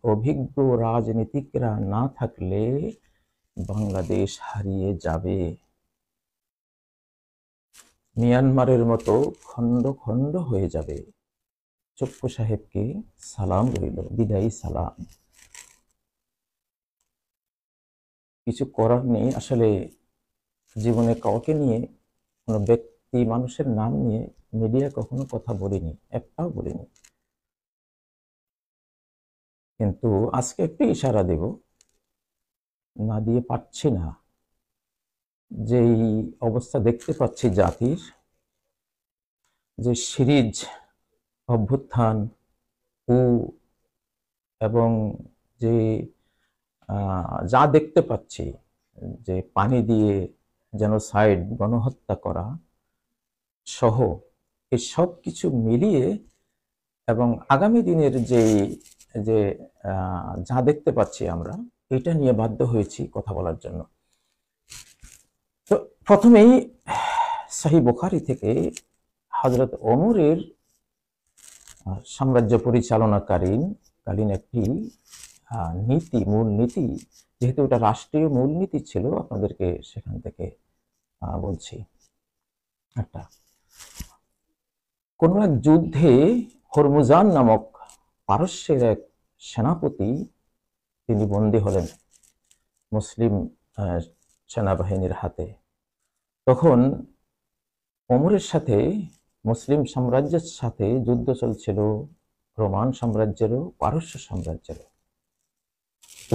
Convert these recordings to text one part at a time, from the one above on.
অভিজ্ঞ রাজনীতিকরা না থাকলে বাংলাদেশ হারিয়ে যাবে। মিয়ানমারের মতো খণ্ড খণ্ড হয়ে যাবে। চপ্পু সাহেবকে সালাম রইল, বিদায়ী সালাম। কিছু করার নেই। আসলে জীবনে কাউকে নিয়ে, কোনো ব্যক্তি মানুষের নাম নিয়ে মিডিয়া কখনো কথা বলিনি, একটাও বলিনি। কিন্তু আজকে একটু ইশারা দেব, না দিয়ে পাচ্ছি না। যেই অবস্থা দেখতে পাচ্ছি জাতির, যে সিরিজ অভ্যুত্থান ও এবং যে যা দেখতে পাচ্ছি, যে পানি দিয়ে জেনোসাইড, গণহত্যা করা সহ এই সব কিছু মিলিয়ে এবং আগামী দিনের যে যা দেখতে পাচ্ছি আমরা, এটা নিয়ে বাধ্য হয়েছি কথা বলার জন্য। তো প্রথমেই সহিহ বুখারী থেকে হযরত ওমরের সাম্রাজ্য পরিচালনাকালীন একটি মূল নীতি, যেহেতু এটা রাষ্ট্রীয় মূলনীতি ছিল, আপনাদেরকে সেখান থেকে বলছি। একটা কোন এক যুদ্ধে হরমুজান নামক পারস্যের এক সেনাপতি তিনি বন্দী হলেন মুসলিম সেনাবাহিনীর হাতে। তখন ওমরের সাথে, মুসলিম সাম্রাজ্যের সাথে যুদ্ধ চলছিল রোমান সাম্রাজ্যেরও, পারস্য সাম্রাজ্যেরও।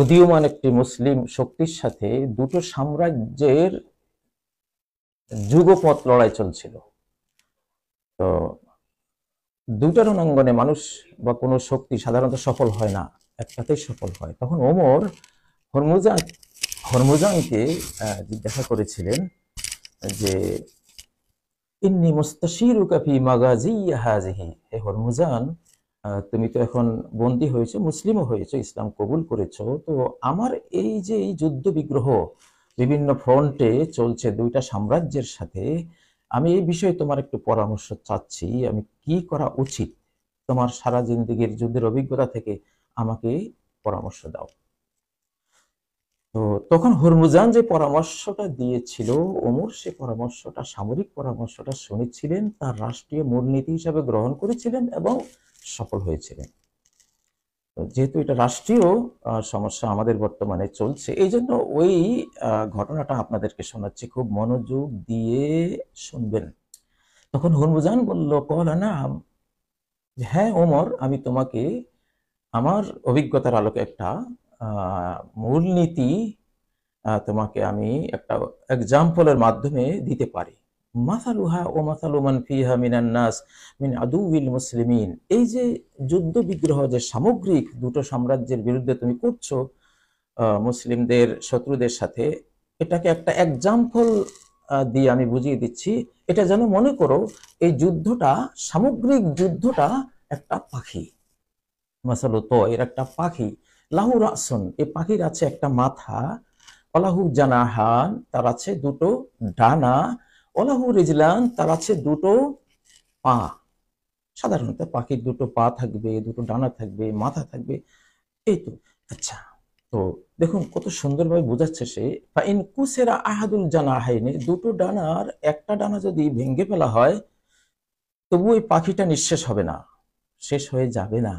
উদীয়মান একটি মুসলিম শক্তির সাথে দুটো সাম্রাজ্যের যুগপৎ লড়াই চলছিল। তো দুটো রণাঙ্গনে মানুষ বা কোনো শক্তি সাধারণত সফল হয় না, একটাতেই সফল হয়। তখন ওমর হরমুজানকে জিজ্ঞাসা করেছিলেন যে ইন্নী মুস্তাশিরুকা ফি মাগাজিয়া হাযিহি, হে হরমুজান, তুমি তো এখন বন্দী হয়েছো, মুসলিমও হয়েছো, ইসলাম কবুল করেছো, তো আমার এই যে এই যুদ্ধ বিগ্রহ বিভিন্ন ফ্রন্টে চলছে দুইটা সাম্রাজ্যের সাথে, আমি এই বিষয়ে তোমার একটু পরামর্শ চাচ্ছি, আমি কি করা উচিত? তোমার সারা জিন্দেগীর যুদ্ধের অভিজ্ঞতা থেকে আমাকে পরামর্শ দাও। তো তখন হরমুজান যে পরামর্শটা দিয়েছিল, ওমর সে পরামর্শটা, সামরিক পরামর্শটা শুনেছিলেন, তার রাষ্ট্রীয় মূলনীতি হিসাবে গ্রহণ করেছিলেন এবং সফল হয়েছিলেন। যেহেতু এটা রাষ্ট্রীয় সমস্যা আমাদের বর্তমানে চলছে, এই জন্য ওই ঘটনাটা আপনাদেরকে শোনাচ্ছি, খুব মনোযোগ দিয়ে শুনবেন। তখন হরমুজান বলল, কওলা নাম, হ্যাঁ ওমর, আমি তোমাকে আমার অভিজ্ঞতার আলোকে একটা মূলনীতি তোমাকে আমি একটা এক্সাম্পলের মাধ্যমে দিতে পারি। মাসালুহা ও মাসালু মান ফিহা মিনান নাস মিন আদুউল মুসলিমিন, এই যে যুদ্ধ বিগ্রহ যে সামগ্রিক দুটো সাম্রাজ্যের বিরুদ্ধে তুমি করছো মুসলিমদের শত্রুদের সাথে, এটাকে একটা এক্সাম্পল দিয়ে আমি বুঝিয়ে দিচ্ছি। এটা যেন মনে করো এই যুদ্ধটা, সামগ্রিক যুদ্ধটা একটা পাখি। মাসালু তো এর একটা পাখি, লাহু রাসুন, এই পাখির আছে একটা মাথা, অলাহু জানাহান, তার আছে দুটো ডানা, অলাহু রিজলান, তার আছে দুটো পা। সাধারণত পাখির দুটো পা থাকবে, দুটো ডানা থাকবে, মাথা থাকবে, এই তো। আচ্ছা, তো দেখুন কত সুন্দরভাবে বোঝাচ্ছে সে। ফাইন কুসেরা আহাদুল জানাহাইনে, দুটো ডানার একটা ডানা যদি ভেঙে ফেলা হয়, তবু এই পাখিটা নিঃশেষ হবে না, শেষ হয়ে যাবে না।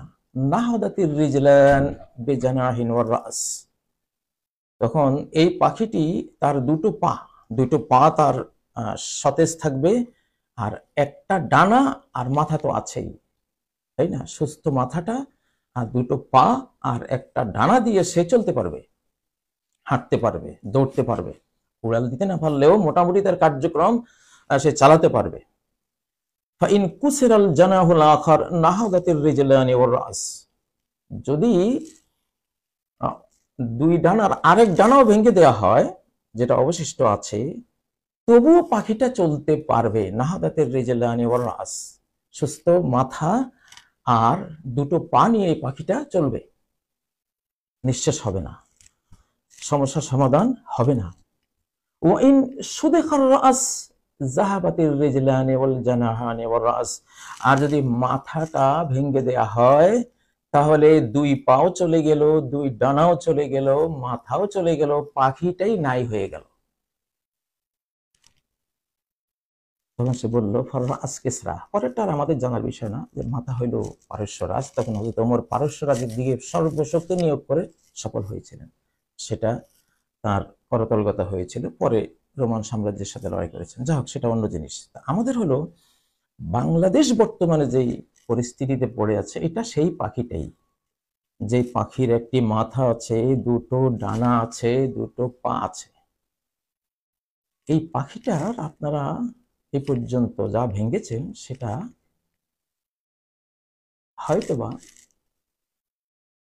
নাহদাতির রিজলান বেজানাহিন ওয়ার রাস, তখন এই পাখিটি তার দুটো পা তার সতেজ থাকবে, আর একটা ডানা আর মাথা তো আছেই, তাই না? সুস্থ মাথাটা আর দুটো পা আর একটা ডানা দিয়ে সে চলতে পারবে, হাঁটতে পারবে, দৌড়তে পারবে, উড়াল দিতে না পারলেও মোটামুটি তার কার্যক্রম সে চালাতে পারবে। ফাইন কুসিরাল জানাহুল আখার নাহাদাতির রিজলানি ওয়ার রাস, যদি দুই ডানার আরেক ডানাও ভেঙে দেওয়া হয়, যেটা অবশিষ্ট আছে, তবুও পাখিটা চলতে পারবে। নাহাদাতের রিজলানি ওয়ার রাস, সুস্থ মাথা আর দুটো পা নিয়ে এই পাখিটা চলবে, নিঃশেষ হবে না, সমস্যার সমাধান হবে না। ওয়াইন সুদেখার রাস জাহাবাতির রিজলানি ওয়াল জানাহানি ওয়ার রাস, আর যদি মাথাটা ভেঙে দেয়া হয়, তাহলে দুই পাও চলে গেল, দুই ডানাও চলে গেল, মাথাও চলে গেল, পাখিটাই নাই হয়ে গেল। তখন সে বললো ফরমা আসকেসরা, পরেরটা আর আমাদের জানার বিষয় না, যে মাথা হইল পারস্যরাজ। তখন হযরত ওমর পারস্যরাজের দিকে সর্বশক্তি নিয়োগ করে সফল হয়েছিলেন। সেটা তার করতলগত হয়েছিল, পরে রোমান সাম্রাজ্যের সাথে লড়াই করেছেন। যাই হোক, সেটা অন্য জিনিস। আমাদের হলো বাংলাদেশ বর্তমানে যেই পরিস্থিতিতে পড়ে আছে, এটা সেই পাখিটাই, যে পাখির একটি মাথা আছে, দুটো ডানা আছে, দুটো পা আছে। এই পাখিটার আপনারা এ পর্যন্ত যা ভেঙেছেন, সেটা হয়তোবা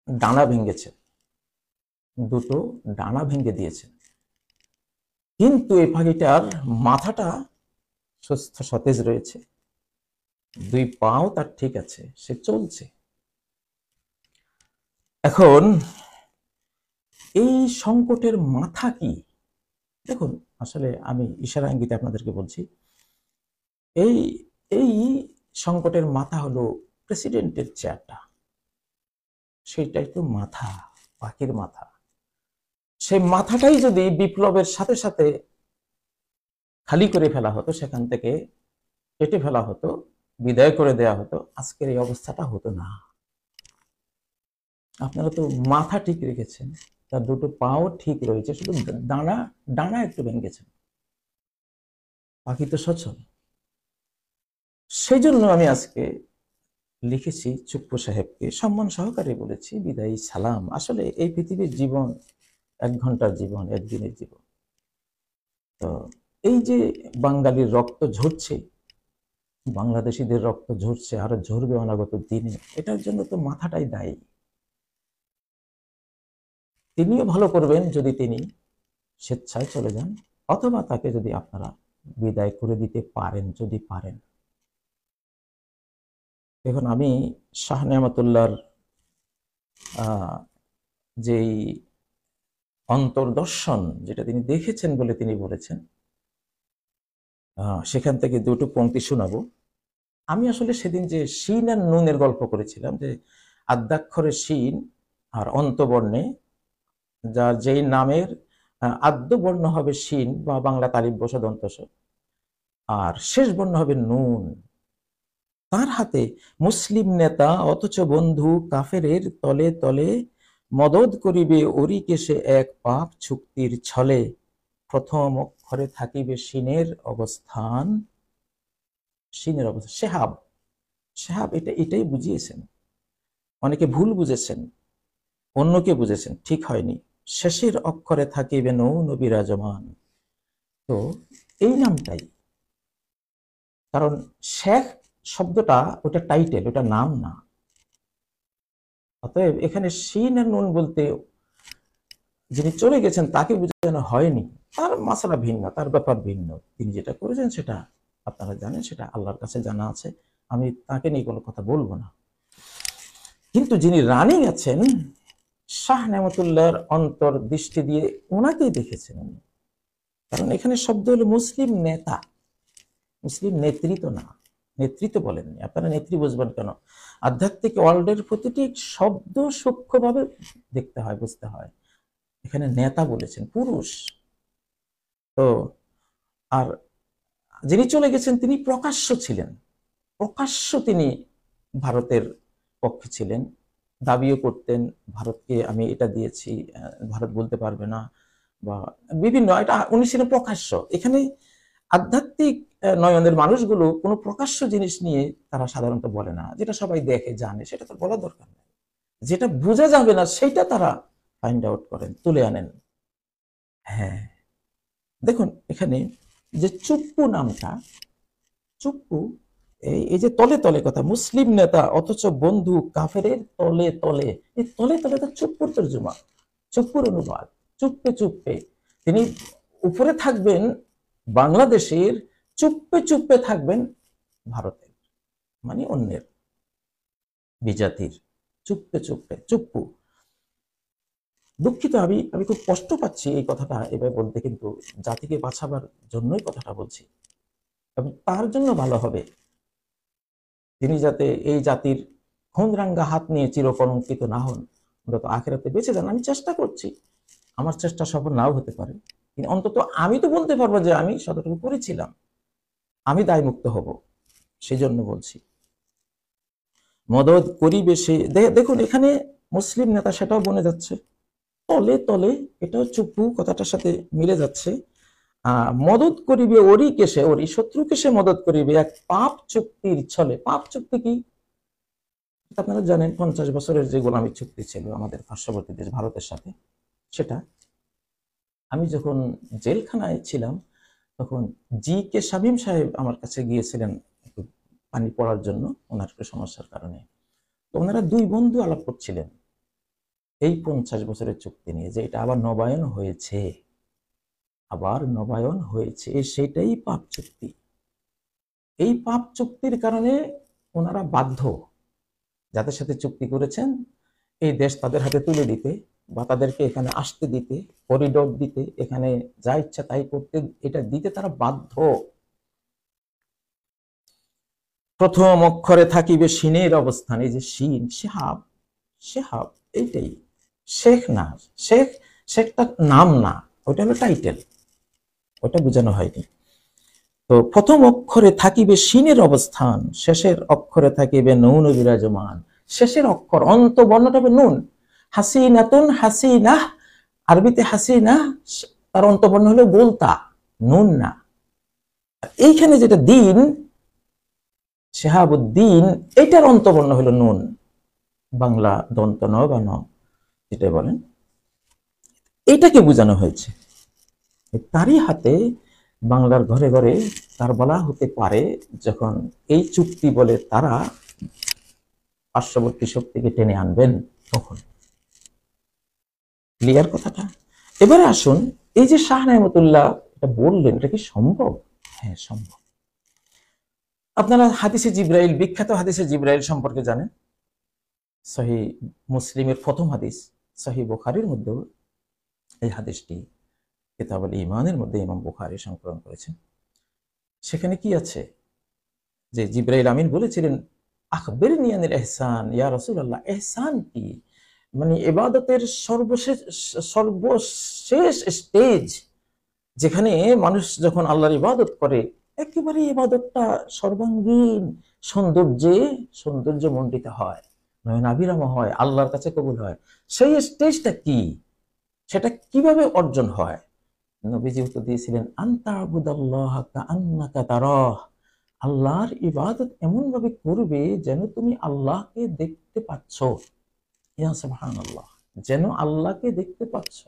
ডানা ভেঙেছেন, দুটো ডানা ভেঙে দিয়েছেন, কিন্তু এই পাখিটার মাথাটা সুস্থ সতেজ রয়েছে, দুই পাও তার ঠিক আছে, সে চলছে। এখন এই সংকটের মাথা কি? দেখুন, আসলে আমি ইশারা ইঙ্গিতে আপনাদেরকে বলছি, এই এই সংকটের মাথা হলো প্রেসিডেন্টের চেয়ারটা, সেটাই তো মাথা, পাখির মাথা। সেই মাথাটাই যদি বিপ্লবের সাথে সাথে খালি করে ফেলা হতো, সেখান থেকে কেটে ফেলা হতো, বিদায় করে দেয়া হতো, আজকের এই অবস্থাটা হতো না। আপনারা তো মাথা ঠিক রেখেছেন, তার দুটো পাও ঠিক রয়েছে, শুধু ডানা ডানা একটু ভেঙেছেন, পাখি তো সচল। সেই জন্য আমি আজকে লিখেছি চুপ্পু সাহেবকে সম্মান সহকারে বলেছি বিদায়ী সালাম। আসলে এই পৃথিবীর জীবন 1 ঘন্টার জীবন, একদিনের জীবন। তো এই যে বাঙালির রক্ত ঝরছে, বাংলাদেশিদের রক্ত ঝরছে, আরো ঝরবে অনাগত দিনে, এটার জন্য তো মাথাটাই দায়ী। তিনিও ভালো করবেন যদি তিনি স্বেচ্ছায় চলে যান, অথবা তাকে যদি আপনারা বিদায় করে দিতে পারেন, যদি পারেন। এখন আমি শাহ নেয়ামতুল্লাহর যেই অন্তর্দর্শন, যেটা তিনি দেখেছেন বলে তিনি বলেছেন, সেখান থেকে দুটো পংক্তি শোনাবো। আমি আসলে সেদিন যে শিন আর নুনের গল্প করেছিলাম, যে আদ্যাক্ষরে শিন আর অন্তবর্ণে, যার যেই নামের আদ্য বর্ণ হবে শিন বা বাংলা তালিব বসা দন্তস, আর শেষ বর্ণ হবে নুন, তার হাতে মুসলিম নেতা অথচ বন্ধু কাফেরের তলে তলে মদদ করিবে ওরিকে সে এক পাপ চুক্তির ছলে, প্রথম অক্ষরে থাকিবে শিনের অবস্থান, শিনের অবস্থান শেহাব। শেহাব এটাই বুঝিয়েছেন, অনেকে ভুল বুঝেছেন, অন্যকে বুঝেছেন, ঠিক হয়নি। শেষের অক্ষরে থাকিবে নৌন বিরাজমান। তো এই নামটাই, কারণ শেখ শব্দটা ওটা টাইটেল, ওটা নাম না। অতএব এখানে শিন আর নুন বলতে যিনি চলে গেছেন তাকে বোঝানো হয়নি, তার মাসলা ভিন্ন, তার ব্যাপার ভিন্ন। তিনি যেটা করেছেন সেটা আপনারা জানেন, সেটা আল্লাহর কাছে জানা আছে, আমি তাকে নিয়ে কোনো কথা বলবো না। কিন্তু যিনি রানিং আছেন, শাহ নেয়ামতুল্লাহর অন্তর দৃষ্টি দিয়ে ওনাকেই দেখেছেন উনি। কারণ এখানে শব্দ হলো মুসলিম নেতা, মুসলিম নেতৃত্ব না, নেতৃত্ব বলেননি। আপনারা নেত্রী বুঝবেন কেন? আধ্যাত্মিক ওয়ার্ল্ডের প্রতিটি শব্দ সূক্ষ্মভাবে দেখতে হয়, বুঝতে হয়। এখানে নেতা বলেছেন, পুরুষ। তো আর যিনি চলে গেছেন তিনি প্রকাশ্য ছিলেন, প্রকাশ্য তিনি ভারতের পক্ষে ছিলেন, দাবিও করতেন ভারতকে আমি এটা দিয়েছি, ভারত বলতে পারবে না, বা বিভিন্ন, এটা উনি ছিলেন প্রকাশ্য। এখানে আধ্যাত্মিক নয়নের মানুষগুলো কোনো প্রকাশ্য জিনিস নিয়ে তারা সাধারণত বলে না, যেটা সবাই দেখে জানে সেটা তো বলা দরকার নেই, যেটা বোঝা যাবে না সেটা তারা ফাইন্ড আউট করেন, তুলে আনেন। হ্যাঁ, দেখুন এখানে যে চুপ্পু নামটা, চুপ্পু এই যে তলে তলে কথা, মুসলিম নেতা অথচ বন্ধু কাফেরের তলে তলে, এই তলে তলে তো চুপ্পুর তর্জমা, চুপ্পুর অনুবাদ, চুপ্পে চুপ্পে। তিনি উপরে থাকবেন বাংলাদেশের, চুপ্পে চুপ্পে থাকবেন ভারতের, মানে অন্যের বিজাতির, চুপ্পে চুপ্পে, চুপ্পু। দুঃখিত, আমি খুব কষ্ট পাচ্ছি এই কথাটা এভাবে বলতে, কিন্তু জাতিকে বাঁচাবার জন্যই কথাটা বলছি, এবং তার জন্য ভালো হবে তিনি যাতে এই জাতির খুনরাঙ্গা হাত নিয়ে চিরকলঙ্কিত না হন, অন্তত আখিরাতে বেঁচে যান। আমি চেষ্টা করছি, আমার চেষ্টা সফল নাও হতে পারে, কিন্তু অন্তত আমি তো বলতে পারবো যে আমি যতটুকু করেছিলাম আমি দায়মুক্ত হব। সেই জন্য বলছি মদদ করিবে সে। দেখুন এখানে মুসলিম নেতা সেটাও বনে যাচ্ছে তলে তলে, এটাও চুপু কথাটার সাথে মিলে যাচ্ছে। মদত করিবে ওরই কেসে, ওরই শত্রুকে সে মদত করিবে এক পাপ চুক্তির ছলে। পাপ চুক্তি কি আপনারা জানেন, 50 বছরের যে গোলামী চুক্তি ছিল আমাদের পার্শ্ববর্তী দেশ ভারতের সাথে, সেটা আমি যখন জেলখানায় ছিলাম তখন জি কে শামীম সাহেব আমার কাছে গিয়েছিলেন একটু পানি পড়ার জন্য, ওনার একটু সমস্যার কারণে। তো ওনারা দুই বন্ধু আলাপ করছিলেন এই 50 বছরের চুক্তি নিয়ে, যে এটা আবার নবায়ন হয়েছে, আবার নবায়ন হয়েছে, সেটাই পাপ চুক্তি। এই পাপ চুক্তির কারণে ওনারা বাধ্য যাদের সাথে চুক্তি করেছেন এই দেশ তাদের হাতে তুলে দিতে, বা তাদেরকে এখানে আসতে দিতে, করিডোর দিতে, এখানে যা ইচ্ছা তাই করতে, এটা দিতে তারা বাধ্য। প্রথম অক্ষরে থাকিবে শিনের অবস্থান। এই যে শিন, শেহাব, শেহাব এইটাই শেখ না, শেখ শেখটা নাম না, ওটা হলো টাইটেল, ওটা বোঝানো হয়নি। তো প্রথম অক্ষরে থাকিবে শিনের অবস্থান, শেষের অক্ষরে থাকিবে নুন বিরাজমান। শেষের অক্ষর অন্ত বর্ণটা হবে নুন। হাসিনাতুন, হাসিনা, আরবিতে হাসিনা, তার অন্তবর্ণ হলো গোলতা, নুন না। এইখানে যেটা দিন, শেহাবুদ্দিন, এটার অন্তবর্ণ হলো নুন, বাংলা দন্ত ন বা ন যেটা বলেন, এটাকে বোঝানো হয়েছে। তারই হাতে বাংলার ঘরে ঘরে তার বলা হতে পারে যখন এই চুক্তি বলে তারা পার্শ্ববর্তী শক্তিকে টেনে আনবেন তখন। ক্লিয়ার কথাটা? এবারে আসুন, এই যে শাহ নেয়ামতুল্লাহ এটা বললেন, এটা কি সম্ভব? হ্যাঁ সম্ভব। আপনারা হাদিসে জিব্রাইল, বিখ্যাত হাদিসে জিব্রাইল সম্পর্কে জানেন। সহি মুসলিমের প্রথম হাদিস, সহি বুখারীর মধ্যেও এই হাদিসটি কিতাবুল ঈমানের মধ্যে ইমাম বুখারী সংকলন করেছেন। সেখানে কি আছে যে জিব্রাইল আমিন বলেছিলেন, আখবিরনি আনিল ইহসান ইয়া রাসূলুল্লাহ, ইহসান কি? মানে ইবাদতের সর্বশেষ স্টেজ, যেখানে মানুষ যখন আল্লাহর ইবাদত করে একেবারে ইবাদতটা সর্বাঙ্গীন সৌন্দর্যে মণ্ডিত হয়, নয়নাভিরাম হয়, আল্লাহর কাছে কবুল হয়, সেই স্টেজটা কি, সেটা কিভাবে অর্জন হয়? নবীজি উত্তর দিয়েছিলেন, আনতা আবুদাল্লাহ কাআন্নাকা তারাহ, আল্লাহর ইবাদত এমন ভাবে করবে যেন তুমি আল্লাহকে দেখতে পাচ্ছ। ইয়া সুবহানাল্লাহ, যেন আল্লাহকে দেখতে পাচ্ছ।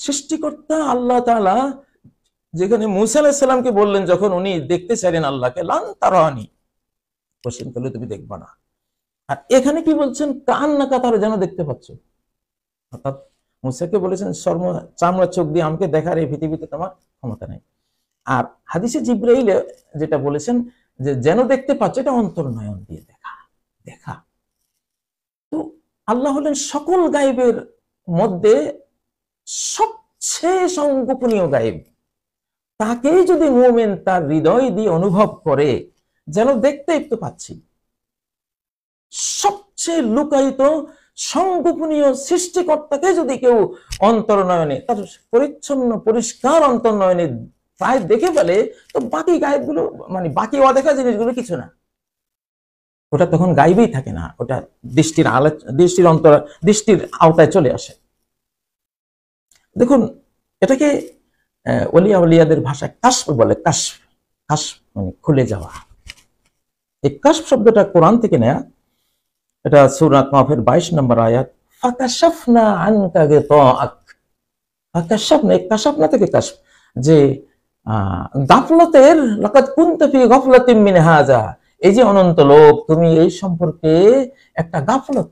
সৃষ্টিকর্তা আল্লাহ তাআলা যেখানে মুসা আলাইহিস সালামকে বললেন, যখন উনি দেখতে চাইলেন আল্লাহকে, লান তারানি, কোশ্চেন করলে তুমি দেখবা না। আর এখানে কি বলছেন, কাআন্নাকা তারা, যেন দেখতে পাচ্ছ। অর্থাৎ মুসাকে বলেছেন চামড়া চোখ দিয়ে আমাকে দেখার এই পৃথিবীতে তোমার ক্ষমতা নেই। আর হাদিসে জিব্রাইল যেটা বলেছেন যে যেন দেখতে পাচ্ছ, এটা অন্তর্নয়ন দিয়ে দেখা। তো আল্লাহ হলেন সকল গায়েবের মধ্যে সবচেয়ে সংগোপনীয় গায়েব। তাকেই যদি মুমিন তার হৃদয় দিয়ে অনুভব করে, যেন দেখতেই তো পাচ্ছি, সবচেয়ে লুকায়িত সংগোপনীয় সৃষ্টিকর্তাকে যদি কেউ অন্তর্নয়নে, তার পরিচ্ছন্ন পরিষ্কার অন্তর্নয়নে প্রায় দেখে ফেলে, তো বাকি গায়েবগুলো, মানে বাকি অদেখা জিনিসগুলো কিছু না, ওটা তখন গায়েবই থাকে না, ওটা দৃষ্টির আওতায় চলে আসে। দেখুন, এটাকে ওলিয়া ওলিয়াদের ভাষায় কাশফ বলে। কাশফ মানে খুলে যাওয়া। এই কাশফ শব্দটা কোরআন থেকে নেয়া। এটা সূরা কাফের 22 নম্বর আয়াত, ফাকাশাফনা আনকা গিতাআক। ফাকাশাফনা, এই কাশাফনা থেকে কাশফ, যে গাফলতের, লাকাদ কুনতা ফি গাফলাতিন মিন হাযা, এই যে অনন্ত লোক, তুমি এই সম্পর্কে একটা গাফলত,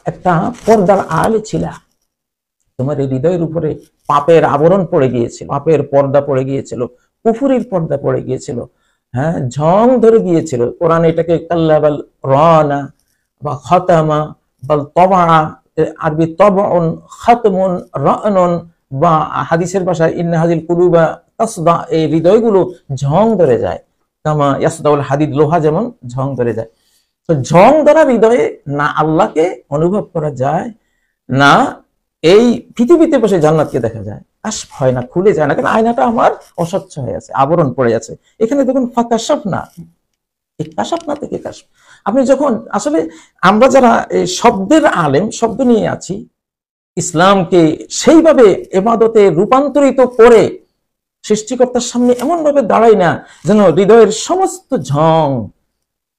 একটা পর্দার আড়ালে ছিলা। তোমার এই হৃদয়ের উপরে পাপের আবরণ পড়ে গিয়েছিল, পাপের পর্দা পড়ে গিয়েছিল, কুফরির পর্দা পড়ে গিয়েছিল, হ্যাঁ, ঝং ধরে গিয়েছিল। কোরআন এটাকে কাল্লা বাল রানা বা খাতামা বাল তবা, আরবি তবাউন, খাতমুন, রানুন, বা হাদিসের ভাষায় ইন্না হাযিল কুলুবা তাসদা, এই হৃদয়গুলো ঝং ধরে যায়। কামা ইয়াসদাউল হাদিদ, লোহা যেমন ঝং ধরে যায়। তো ঝং ধরা হৃদয়ে না আল্লাহকে অনুভব করা যায়, না এই পৃথিবীতে বসে জান্নাতকে দেখা যায়। কাশফ হয় না, খুলে যায় না, কারণ আয়নাটা আমার অস্বচ্ছ হয়ে আছে, আবরণ পড়ে আছে। এখানে দেখুন ফাকাশাফ না, এই কাশাফ না থেকে কাশফ। আপনি যখন আসলে আমরা যারা এই শব্দের আলেম, শব্দ নিয়ে আছি, ইসলামকে সেইভাবে ইবাদতে রূপান্তরিত করে সৃষ্টিকর্তার সামনে এমন ভাবে দাঁড়াই না যেন হৃদয়ের সমস্ত ঝং,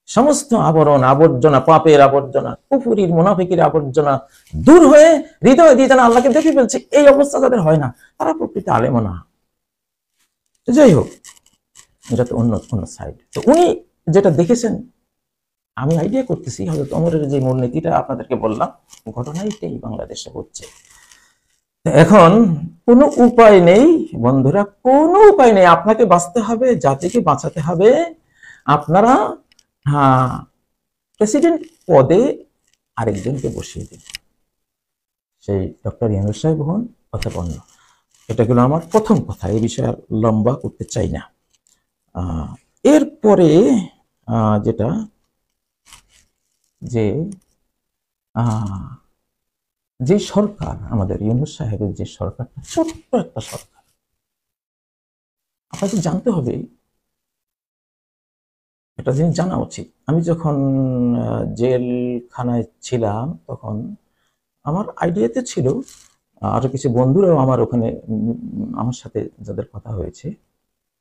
সমস্ত আবরণ, আবর্জনা, পাপের আবর্জনা, কুফুরির, মুনাফিকের আবর্জনা দূর হয়ে হৃদয় দিয়ে যেন আল্লাহকে দেখে ফেলছে। এই অবস্থা যাদের হয় না, তারা প্রকৃত আলেম না। যাই হোক, এটা তো অন্য অন্য সাইড। তো উনি যেটা দেখেছেন, আমি আইডিয়া করতেছি হযরত ওমরের যে মূলনীতিটা আপনাদেরকে বললাম, ঘটনা এটাই বাংলাদেশে হচ্ছে। এখন কোনো উপায় নেই বন্ধুরা, কোনো উপায় নেই। আপনাকে বাঁচতে হবে, জাতিকে বাঁচাতে হবে। আপনারা প্রেসিডেন্ট পদে আরেকজনকে বসিয়ে দিন, সেই ডক্টর ইউনূস সাহেব হন অথবা অন্য। এটা গেল আমার প্রথম কথা, এই বিষয়ে আর লম্বা করতে চাই না। এরপরে যেটা, যে সরকার আমাদের ইউনূস সাহেবের, যে সরকারটা ছোট্ট একটা সরকার, আপনাকে জানতে হবে, একটা জিনিস জানা উচিত। আমি যখন জেলখানায় ছিলাম, তখন আমার আইডিয়াতে ছিল, আরো কিছু বন্ধুরাও আমার ওখানে আমার সাথে যাদের কথা হয়েছে,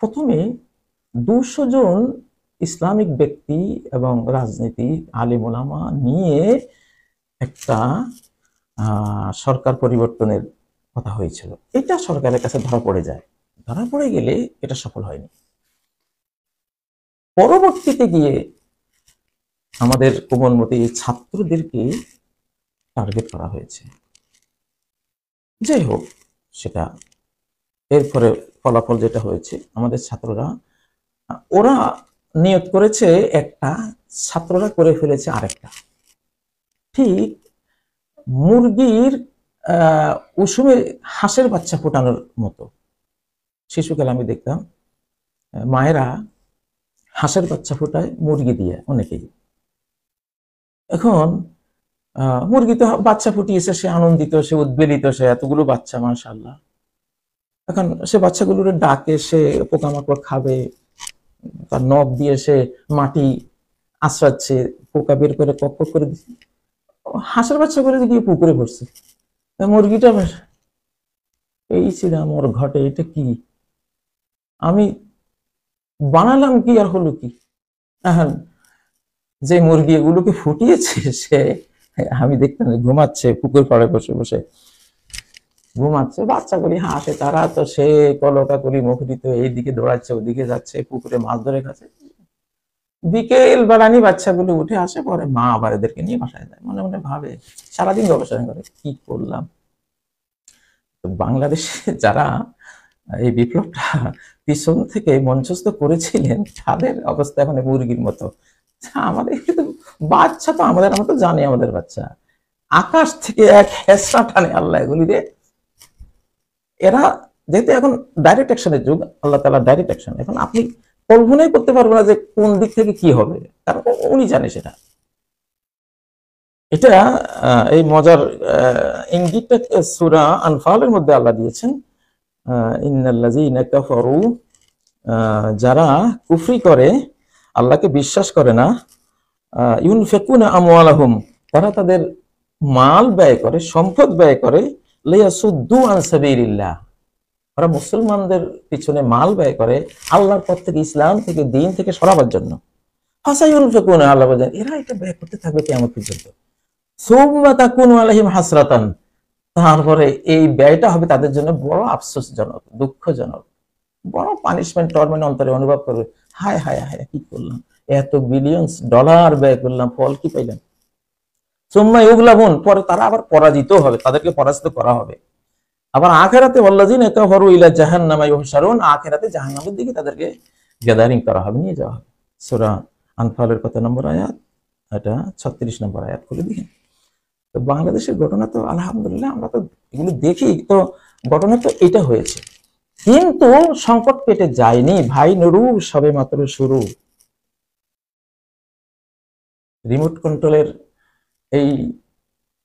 প্রথমে 200 জন ইসলামিক ব্যক্তি এবং রাজনীতি আলেম ওলামা নিয়ে একটা সরকার পরিবর্তনের কথা হয়েছিল। এটা সরকারের কাছে ধরা পড়ে যায়, ধরা পড়ে গেলে এটা সফল হয়নি। পরবর্তীতে গিয়ে আমাদের কোমলমতি ছাত্রদেরকে টার্গেট করা হয়েছে। যাই হোক, সেটা এরপরে ফলাফল যেটা হয়েছে, আমাদের ছাত্ররা, ওরা নিয়ত করেছে একটা, ছাত্ররা করে ফেলেছে আরেকটা। ঠিক মুরগির উষুমে হাঁসের বাচ্চা ফোটানোর মতো। শিশুকালে আমি দেখতাম মায়েরা হাঁসের বাচ্চা ফোটায় মুরগি দিয়ে অনেকেই। এখন মুরগি তো বাচ্চা ফুটিয়েছে, সে আনন্দিত, সে উদ্বেলিত, সে এতগুলো বাচ্চা, মাশাআল্লাহ। এখন সে বাচ্চাগুলোর ডাকে, সে পোকামাকড় খাবে, তার নখ দিয়ে সে মাটি আশ্রাচ্ছে, পোকা বের করে কক কক করে দিচ্ছে। হাঁসের বাচ্চা করে গিয়ে পুকুরে পড়ছে। মুরগিটা এই ছিল আমার ঘটে, এটা কি আমি বানালাম কি আর হলো কি? যে মুরগি এগুলোকে ফুটিয়েছে, সে, আমি দেখতাম ঘুমাচ্ছে, পুকুর পাড়ে বসে বসে ঘুমাচ্ছে। বাচ্চাগুলি হাসে, তারা তো সে কলকা করি মুখরিত, এইদিকে দৌড়াচ্ছে, ওদিকে যাচ্ছে, পুকুরে মাছ ধরে খাচ্ছে। বিকেল বেলানি বাচ্চাগুলো উঠে আসে, পরে মা আবার এদেরকে নিয়ে বাসায় যায়। মনে মনে ভাবে, সারাদিন গবেষণা করে কি করলাম। তো বাংলাদেশে যারা এই বিপ্লবটা পিছন থেকে মঞ্চস্থ করেছিলেন, তাদের অবস্থা এখন মুরগির মতো। আমাদের কিন্তু বাচ্চা তো আমাদের, আমরা তো জানি আমাদের বাচ্চা আকাশ থেকে এক হেসরা টানে আল্লাহ এগুলিরে। এরা যেহেতু এখন ডাইরেক্ট অ্যাকশনের যুগ, আল্লাহ তাআলা ডাইরেক্ট অ্যাকশন, এখন আপনি কল্পনাই করতে পারবেন না যে কোন দিক থেকে কি হবে, কারণ উনি জানে সেটা। এটা এই মজার ইঙ্গিতটা সূরা আনফালের মধ্যে আল্লাহ দিয়েছেন, ইন্নাল্লাযীনা কাফারু, যারা কুফরি করে, আল্লাহকে বিশ্বাস করে না, ইউনফিকুনা আমওয়ালাহুম, তারা তাদের মাল ব্যয় করে, সম্পদ ব্যয় করে, লিয়াসুদ্দু আন সাবিলিল্লাহ, ওরা মুসলমানদের পিছনে মাল ব্যয় করে আল্লাহর পথ থেকে, ইসলাম থেকে, দিন থেকে সরাবার জন্য। ফাসায়ুনফিকুনা, আল্লাহ বলেন এরা এটা ব্যয় করতে থাকবে কিয়ামত পর্যন্ত। সুম্মা তাকুনু আলাইহিম হাসরাতান, তারপরে এই ব্যয়টা হবে তাদের জন্য বড় আফসোসজনক, দুঃখজনক, বড় পানিশমেন্ট, টর্মেন্ট অন্তরে অনুভব করবে। হায় হায় হায়, কি করলাম, এত বিলিয়নস ডলার ব্যয় করলাম, ফল কি পাইলাম। সুম্মা ইউগলাবুন, পরে তারা আবার পরাজিত হবে, তাদেরকে পরাজিত করা হবে। আবার আখিরাতে ওয়াল্লাযিনা কাফারু ইলা জাহান্নামা ইউহশারুন, আখিরাতে জাহান্নামের দিকে তাদেরকে গ্যাদারিং করা হবে, নিয়ে যাওয়া হবে। সূরা আনফালের কত নম্বর আয়াত? এটা 36 নম্বর আয়াত, খুলে দেখেন। তো বাংলাদেশের ঘটনা তো আলহামদুলিল্লাহ, আমরা তো এগুলো দেখি, তো ঘটনা তো এটা হয়েছে, কিন্তু সংকট কেটে যায়নি ভাই নুরু, সবে মাত্র শুরু। রিমোট কন্ট্রোলের এই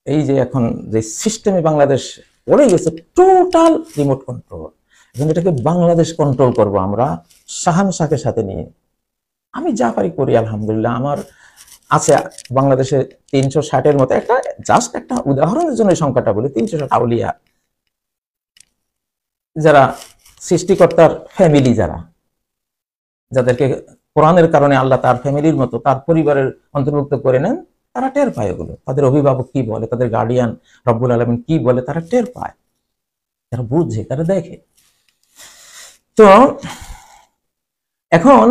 এই যে এখন যে সিস্টেমে বাংলাদেশ পড়ে গেছে, টোটাল রিমোট কন্ট্রোল। এখন এটাকে বাংলাদেশ কন্ট্রোল করব আমরা শাহানশাকে সাথে নিয়ে। আমি যা পারি করি, আলহামদুলিল্লাহ। আমার আছে বাংলাদেশে 360-এর মতো, একটা জাস্ট একটা উদাহরণের জন্য এই সংখ্যাটা বলি, 360 আউলিয়া, যারা সৃষ্টিকর্তার ফ্যামিলি, যাদেরকে কোরআনের কারণে আল্লাহ তার ফ্যামিলির মতো, তার পরিবারের অন্তর্ভুক্ত করে নেন, তারা টের পায় ওগুলো। তাদের অভিভাবক কি বলে, তাদের গার্ডিয়ান রব্বুল আলামিন কি বলে, তারা টের পায়, তারা বুঝে, তারা দেখে। তো এখন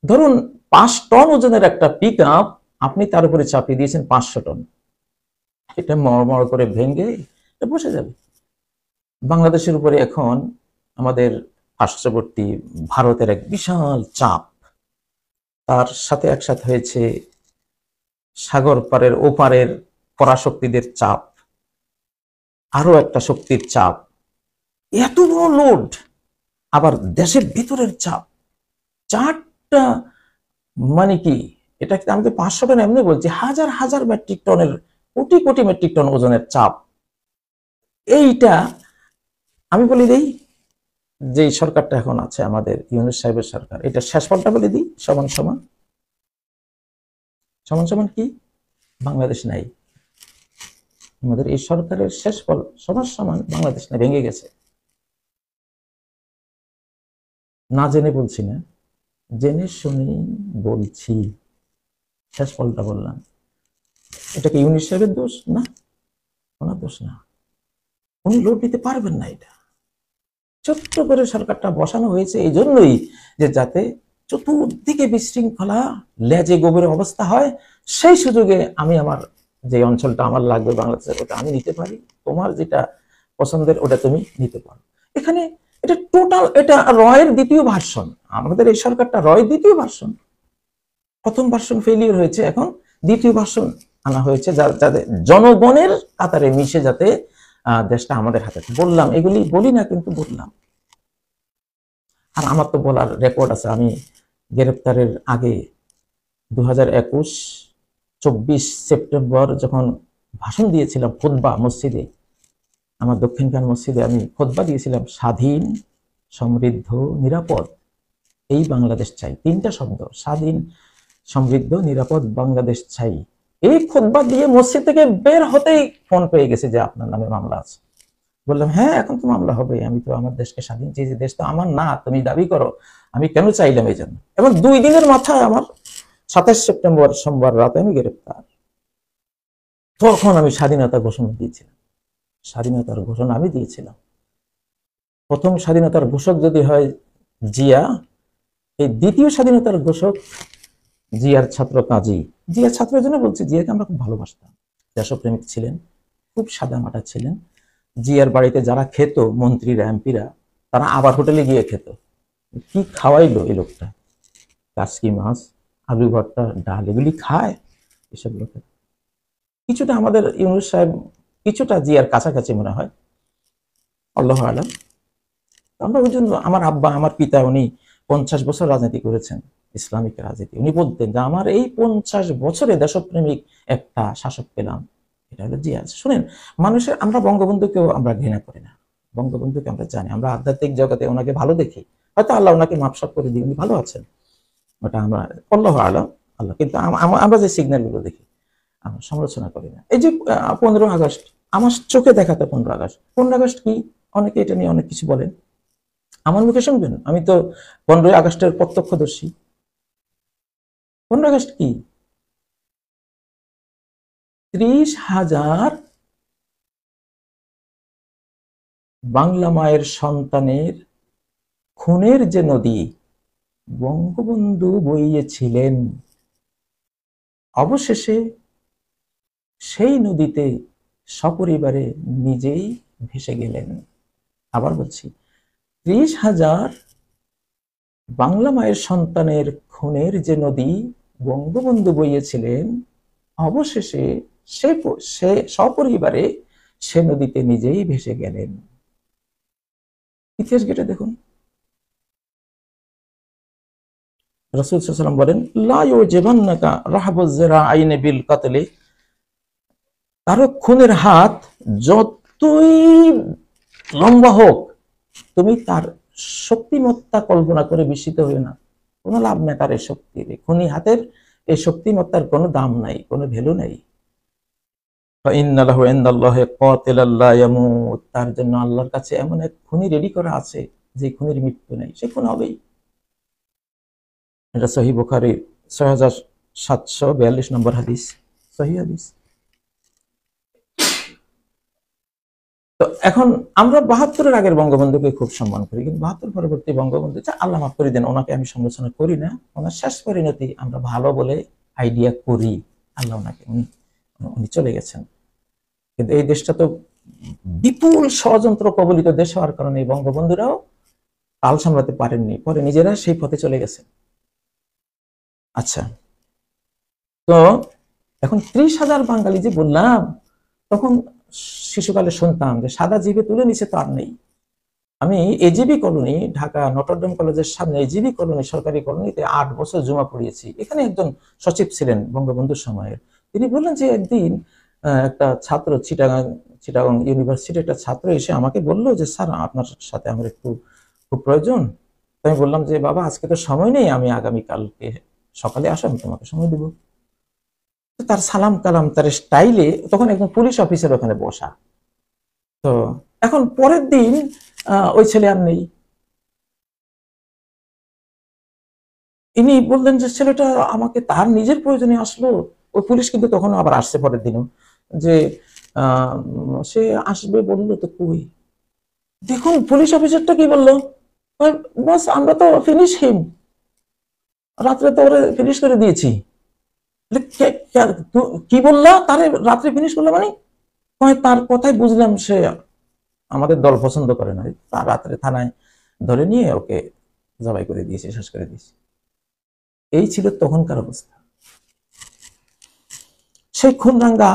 ধরুন 5 টন ওজনের একটা পিক আপ আপনি তার উপরে চাপিয়ে দিয়েছেন 500 টন, এটা মড়মড় করে ভেঙে এটা বসে যাবে। বাংলাদেশের উপরে এখন আমাদের পার্শ্ববর্তী ভারতের এক বিশাল চাপ, তার সাথে একসাথে হয়েছে সাগর পারের ওপারের পরাশক্তিদের চাপ, আরো একটা শক্তির চাপ, এত বড় লোড, আবার দেশের ভিতরের চাপ, 4টা, মানে কি এটা, আমি তো 500 টন এমনি বলছি, হাজার হাজার মেট্রিক টনের, কোটি কোটি মেট্রিক টন ওজনের চাপ। এইটা আমি বলি দেই, যে সরকারটা এখন আছে আমাদের ইউনূস সাহেবের সরকার, এটা শেষ ফলটা বলে দিই, সমান সমান সমান সমান কি বাংলাদেশ নাই। আমাদের এই সরকারের শেষ ফল সমান সমান বাংলাদেশ নাই, ভেঙে গেছে। না জেনে বলছি না, জেনে শুনে বলছি, শেষ ফলটা বললাম। এটা কি ইউনূস সাহেবের দোষ? না, ওনার দোষ না, উনি লোড দিতে পারবেন না। এটা ছোট্ট করে সরকারটা বসানো হয়েছে এই জন্যই, যে যাতে চতুর্দিকে বিশৃঙ্খলা, লেজে গোবরের অবস্থা হয়। সেই সুযোগে আমি আমার যে অঞ্চলটা আমার লাগবে বাংলাদেশের, ওটা আমি নিতে পারি, তোমার যেটা পছন্দের ওটা তুমি নিতে পারো। এখানে এটা টোটাল, এটা রয়ের দ্বিতীয় ভার্সন। আমাদের এই সরকারটা রয়ের দ্বিতীয় ভার্সন। প্রথম ভার্সন ফেলিওর হয়েছে, এখন দ্বিতীয় ভার্সন আনা হয়েছে, যাতে জনগণের কাতারে মিশে, যাতে দেশটা আমাদের হাতে। বললাম এগুলি, বলি না কিন্তু বললাম। আর আমার তো বলার রেকর্ড আছে। আমি গ্রেপ্তারের আগে 2021 24 সেপ্টেম্বর যখন ভাষণ দিয়েছিলাম খুতবা মসজিদে, আমার দক্ষিণখান মসজিদে আমি খুতবা দিয়েছিলাম, স্বাধীন, সমৃদ্ধ, নিরাপদ এই বাংলাদেশ চাই। 3টা শব্দ, স্বাধীন, সমৃদ্ধ, নিরাপদ বাংলাদেশ চাই। এই খুতবা দিয়ে মসজিদ থেকে বের হতেই ফোন পেয়ে গেছে যে আপনার নামে মামলা আছে। বললাম হ্যাঁ, এখন তো মামলা হবে, আমি তো আমার দেশকে স্বাধীন চেয়েছি, দেশ তো আমার না, তুমি দাবি করো, আমি কেন চাইলাম এই জন্য। এবং 2 দিনের মাথায় আমার 27 সেপ্টেম্বর সোমবার রাতে আমি গ্রেপ্তার। তখন আমি স্বাধীনতা ঘোষণা দিয়েছিলাম, স্বাধীনতার ঘোষণা আমি দিয়েছিলাম। প্রথম স্বাধীনতার ঘোষক যদি হয় জিয়া, এই দ্বিতীয় স্বাধীনতার ঘোষক জিয়ার ছাত্র কাজী। জিয়ার ছাত্রের জন্য বলছি, জিয়াকে আমরা খুব ভালোবাসতাম, দেশপ্রেমিক ছিলেন, খুব সাদামাটা ছিলেন। জিয়ার বাড়িতে যারা খেত, মন্ত্রীরা, এমপিরা, তারা আবার হোটেলে গিয়ে খেত। কি খাওয়াইলো এই লোকটা, কাসকি মাছ, আলু ভর্তা, ডাল, এগুলি খায় এসব লোকের। কিছুটা আমাদের ইউনূস সাহেব, কিছুটা জিয়ার কাছাকাছি মনে হয়, আল্লাহু আলাম। আমরা ওই জন্য, আমার আব্বা, আমার পিতা, উনি 50 বছর রাজনীতি করেছেন, ইসলামিক রাজনীতি। উনি বলতেন যে আমার এই 50 বছরে দেশপ্রেমিক একটা শাসক পেলাম, এটা হলো জিয়া। শুনেন, মানুষের, আমরা বঙ্গবন্ধুকেও আমরা ঘৃণা করি না, বঙ্গবন্ধুকে আমরা জানি, আমরা আধ্যাত্মিক জগতে ওনাকে ভালো দেখি, হয়তো আল্লাহ ওনাকে মাফসাফ করে দিয়ে উনি ভালো আছেন, ওটা আমরা আল্লাহু আলাম, আল্লাহ। কিন্তু আমরা যে সিগন্যাল গুলো দেখি আমরা সমালোচনা করি না। এই যে 15 আগস্ট, আমার চোখে দেখাতে 15 আগস্ট, 15 আগস্ট কি, অনেকে এটা নিয়ে অনেক কিছু বলেন, আমার মুখে শুনবেন, আমি তো 15 আগস্টের প্রত্যক্ষদর্শী। 15 আগস্ট কি, 30,000 বাংলা মায়ের সন্তানের খুনের যে নদী বঙ্গবন্ধু বইয়েছিলেন, অবশেষে সেই নদীতে সপরিবারে নিজেই ভেসে গেলেন। আবার বলছি, 30,000 বাংলা মায়ের সন্তানের খুনের যে নদী বঙ্গবন্ধু বইয়েছিলেন, অবশেষে সে সপরিবারে সে নদীতে নিজেই ভেসে গেলেন। ইতিহাস ঘেটে দেখুন, রাসূল সাল্লাল্লাহু আলাইহি ওয়াসাল্লাম বলেন, লা ইউজিবান্নাকা রাহবুজ যিরাআইনি বিল কাতলি, কারো খুনের হাত যতই লম্বা হোক, তুমি তার শক্তিমত্তা কল্পনা করে বিস্মিত হইও না। কোনো লাভ নাই তার এই শক্তির, খুনি হাতের এই শক্তিমত্তার কোনো দাম নাই, কোনো ভ্যালু নাই। ফাইন্না লাহু ইনদাল্লাহি কাতিলাল লা ইয়ামুত, তার জন্য আল্লাহর কাছে এমন এক খুনি রেডি করা আছে যে খুনির মৃত্যু নেই, সে খুন হবেই। এটা সহিহ বুখারী 6742 নম্বর হাদিস, সহিহ হাদিস। তো এখন আমরা 72-এর আগের বঙ্গবন্ধুকে খুব সম্মান করি, কিন্তু 72 পরবর্তী বঙ্গবন্ধু, আল্লাহ মাফ করে দেন, ওনাকে আমি সমালোচনা করি না, ওনার শেষ পরিণতি আমরা ভালো বলে আইডিয়া করি। আল্লাহ ওনাকে, উনি চলে গেছেন, কিন্তু এই দেশটা তো বিপুল ষড়যন্ত্র কবলিত দেশ হওয়ার কারণে এই বঙ্গবন্ধুরাও তাল সামলাতে পারেননি, পরে নিজেরা সেই পথে চলে গেছে। আচ্ছা, তো এখন 30,000 বাঙালি যে বললাম, তখন শিশুকালে শুনতাম যে সাদা জিভে তুলে নিচে তো আর নেই। আমি এজিবি কলোনি, ঢাকা নটরডেম কলেজের সামনে এজিবি কলোনি, সরকারি কলোনিতে 8 বছর জুমা পড়িয়েছি। এখানে একজন সচিব ছিলেন বঙ্গবন্ধুর সময়ের, তিনি বললেন যে একদিন একটা ছাত্র, চিটাগং ইউনিভার্সিটির একটা ছাত্র এসে আমাকে বললো যে স্যার, আপনার সাথে আমার একটু খুব প্রয়োজন। আমি বললাম যে বাবা, আজকে তো সময় নেই, আমি আগামীকালকে সকালে আসো, আমি তোমাকে সময় দেবো। তার সালাম কালাম, তার স্টাইলে, তখন একজন পুলিশ অফিসার ওখানে বসা। তো এখন পরের দিন ওই ছেলে আর নেই। ইনি বললেন যে ছেলেটা আমাকে তার নিজের প্রয়োজনে আসলো। ওই পুলিশ কিন্তু তখন আবার আসছে পরের দিনও, যে সে আসবে বললো, তো কই। দেখুন পুলিশ অফিসারটা কি বললো, বস আমরা তো ফিনিশ হিম, রাত্রে তো ওরা ফিনিশ করে দিয়েছি। কি বললা, তারে রাত্রে ফিনিশ করলো মানে? তার কথাই বুঝলাম সে আমাদের দল পছন্দ করে না, তার রাত্রে থানায় ধরে নিয়ে ওকে জবাই করে দিয়েছে, শেষ করে দিয়েছে। এই ছিল তখনকার অবস্থা। সেই খুনরাঙ্গা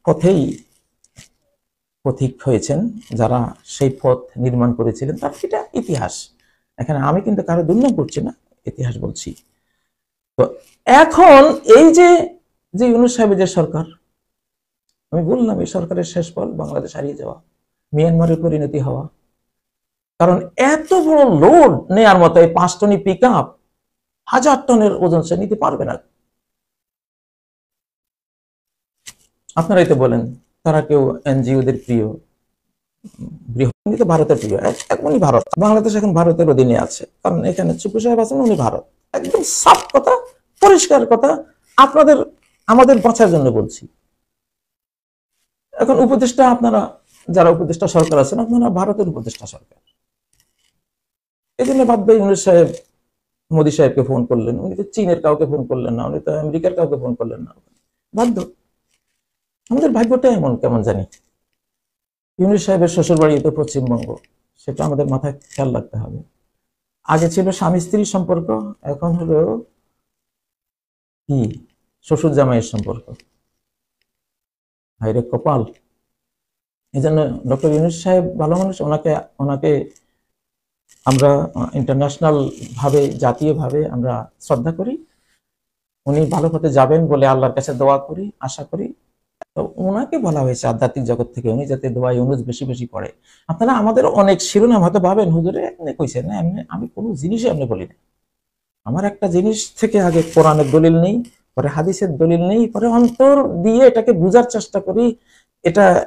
পথেই পথিক হয়েছেন যারা সেই পথ নির্মাণ করেছিলেন, তার এটা ইতিহাস। এখানে আমি কিন্তু কারো দুর্নাম করছি না, ইতিহাস বলছি। তো এখন এই যে ইউনূস সাহেবের যে সরকার, আমি বললাম এই সরকারের শেষ ফল বাংলাদেশ হারিয়ে যাওয়া, মিয়ানমারের পরিণতি হওয়া। কারণ এত বড় লোড নেয়ার মতো এই 5 টনি পিক আপ, 1000 টনের ওজন সে নিতে পারবে না। আপনারাই তো বলেন তারা কেউ এনজিওদের প্রিয়, ভারতের প্রিয়, উনি ভারত, বাংলাদেশ এখন ভারতের অধীনে আছে, কারণ এখানে চুপু সাহেব আছেন, উনি ভারত। একদম সাফ কথা, পরিষ্কার কথা, আপনাদের আমাদের বাঁচার জন্য বলছি। এখন উপদেষ্টা, আপনারা যারা উপদেষ্টা সরকার আছেন, আপনারা ভারতের উপদেষ্টা সরকার। এই জন্য ভাববে ইউনূস সাহেব মোদী সাহেবকে ফোন করলেন, উনি তো চীনের কাউকে ফোন করলেন না, উনি তো আমেরিকার কাউকে ফোন করলেন না, বাধ্য। আমাদের ভাগ্যটা এমন কেমন জানি। ইউনূস সাহেবের শ্বশুর বাড়ি তো পশ্চিমবঙ্গ, সেটা আমাদের মাথায় খেয়াল রাখতে হবে। আগে ছিল স্বামী স্ত্রীর সম্পর্ক, এখন হলো কি শ্বশুর জামাইয়ের সম্পর্ক। হাইরে কপাল। এই জন্য ডক্টর ইউনূস সাহেব ভালো মানুষ, ওনাকে আমরা ইন্টারন্যাশনাল ভাবে, জাতীয়ভাবে আমরা শ্রদ্ধা করি। উনি ভালো পথে যাবেন বলে আল্লাহর কাছে দোয়া করি, আশা করি। তো ওনাকে বলা হয়েছে আধ্যাত্মিক জগৎ থেকে, উনি যাতে দোয়া ইউনূস বেশি বেশি পড়ে। আপনারা আমাদের অনেক শিরোনাম হয়তো ভাবেন হুজুরে এমনি কইছেন না, এমনি আমি কোনো জিনিসই এমনি বলি না। আমার একটা জিনিস থেকে আগে কোরআনের দলিল নেই, পরে হাদিসের দলিল নেই, পরে অন্তর দিয়ে এটাকে বুঝার চেষ্টা করি।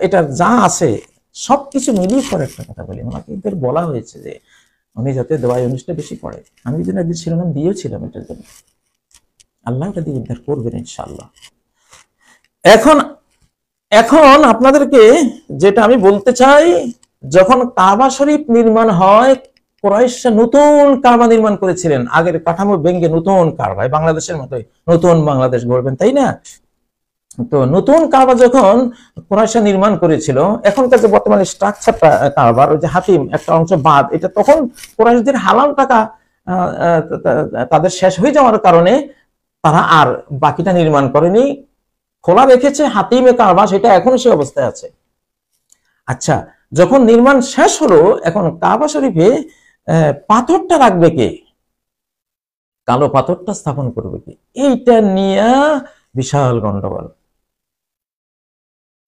এটা যা আছে সবকিছু মিলিয়ে পরে একটা কথা বলি। ওনাকে কিন্তু বলা হয়েছে যে উনি যাতে দোয়া ইউনূসটা বেশি পড়ে। আমি যেন একদিন শিরোনাম দিয়েছিলাম এটার জন্য, আল্লাহ এটা দিয়ে উদ্ধার করবেন ইনশাআল্লাহ। এখন আপনাদেরকে যেটা আমি বলতে চাই, যখন কাবা শরীফ নির্মাণ হয়, কুরাইশরা নতুন কাবা নির্মাণ করেছিলেন, আগের কাঠামো ভেঙে নতুন কাবা, বাংলাদেশের মতোই নতুন বাংলাদেশ গড়বেন, তাই না? তো নতুন কাবা যখন কুরাইশরা নির্মাণ করেছিল, এখনকার যে বর্তমানে স্ট্রাকচারটা কাবার, ওই যে হাতিম একটা অংশ বাদ, এটা তখন কুরাইশদের হালাল টাকা তাদের শেষ হয়ে যাওয়ার কারণে তারা আর বাকিটা নির্মাণ করেনি, খোলা রেখেছে হাতিমে কাবা, সেটা এখনো সে অবস্থায় আছে। আচ্ছা, যখন নির্মাণ শেষ হলো, এখন কাবা শরীফে পাথরটা রাখবে কে? কালো পাথরটা স্থাপন করবে কি, এইটা নিয়ে বিশাল গন্ডগোল।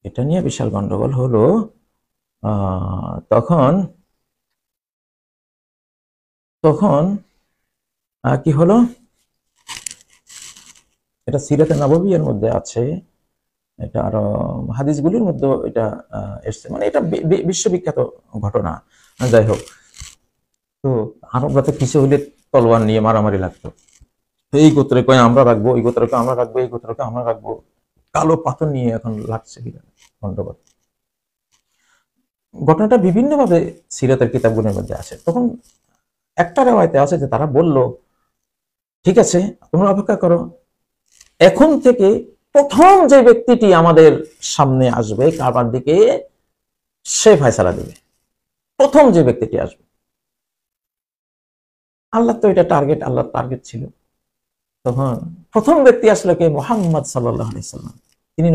এটা নিয়ে বিশাল গন্ডগোল হলো। তখন তখন কি হলো, এটা সিরাতে নববীর মধ্যে আছে, এটা আরো হাদিসগুলির মধ্যে এটা এসছে, মানে এটা বিশ্ববিখ্যাত ঘটনা। যাই হোক, তো আরবরা তো কিছু হইলে তলোয়ার নিয়ে মারামারি লাগতো। এই গোত্রে কয় আমরা রাখবো, এই গোত্রে কয় আমরা রাখবো, এই গোত্রে কয় আমরা রাখবো। কালো পাথর নিয়ে এখন লাগছে গন্ডগোল। ঘটনাটা বিভিন্ন ভাবে সিরাতের কিতাবগুলোর মধ্যে আছে। তখন একটা রেওয়ায়তে আছে যে তারা বলল, ঠিক আছে তোমরা অপেক্ষা করো, এখন থেকে প্রথম যে ব্যক্তিটি আমাদের সামনে আসবে কাবার দিকে, সে ফয়সালা দেবে। প্রথম যে ব্যক্তিটি আসবে, আল্লাহ তো এটা টার্গেট, আল্লাহর টার্গেট ছিল। তখন প্রথম ব্যক্তি আসলে কে? মুহাম্মদ সাল্লাল্লাহু আলাইহি সাল্লাম। তিনি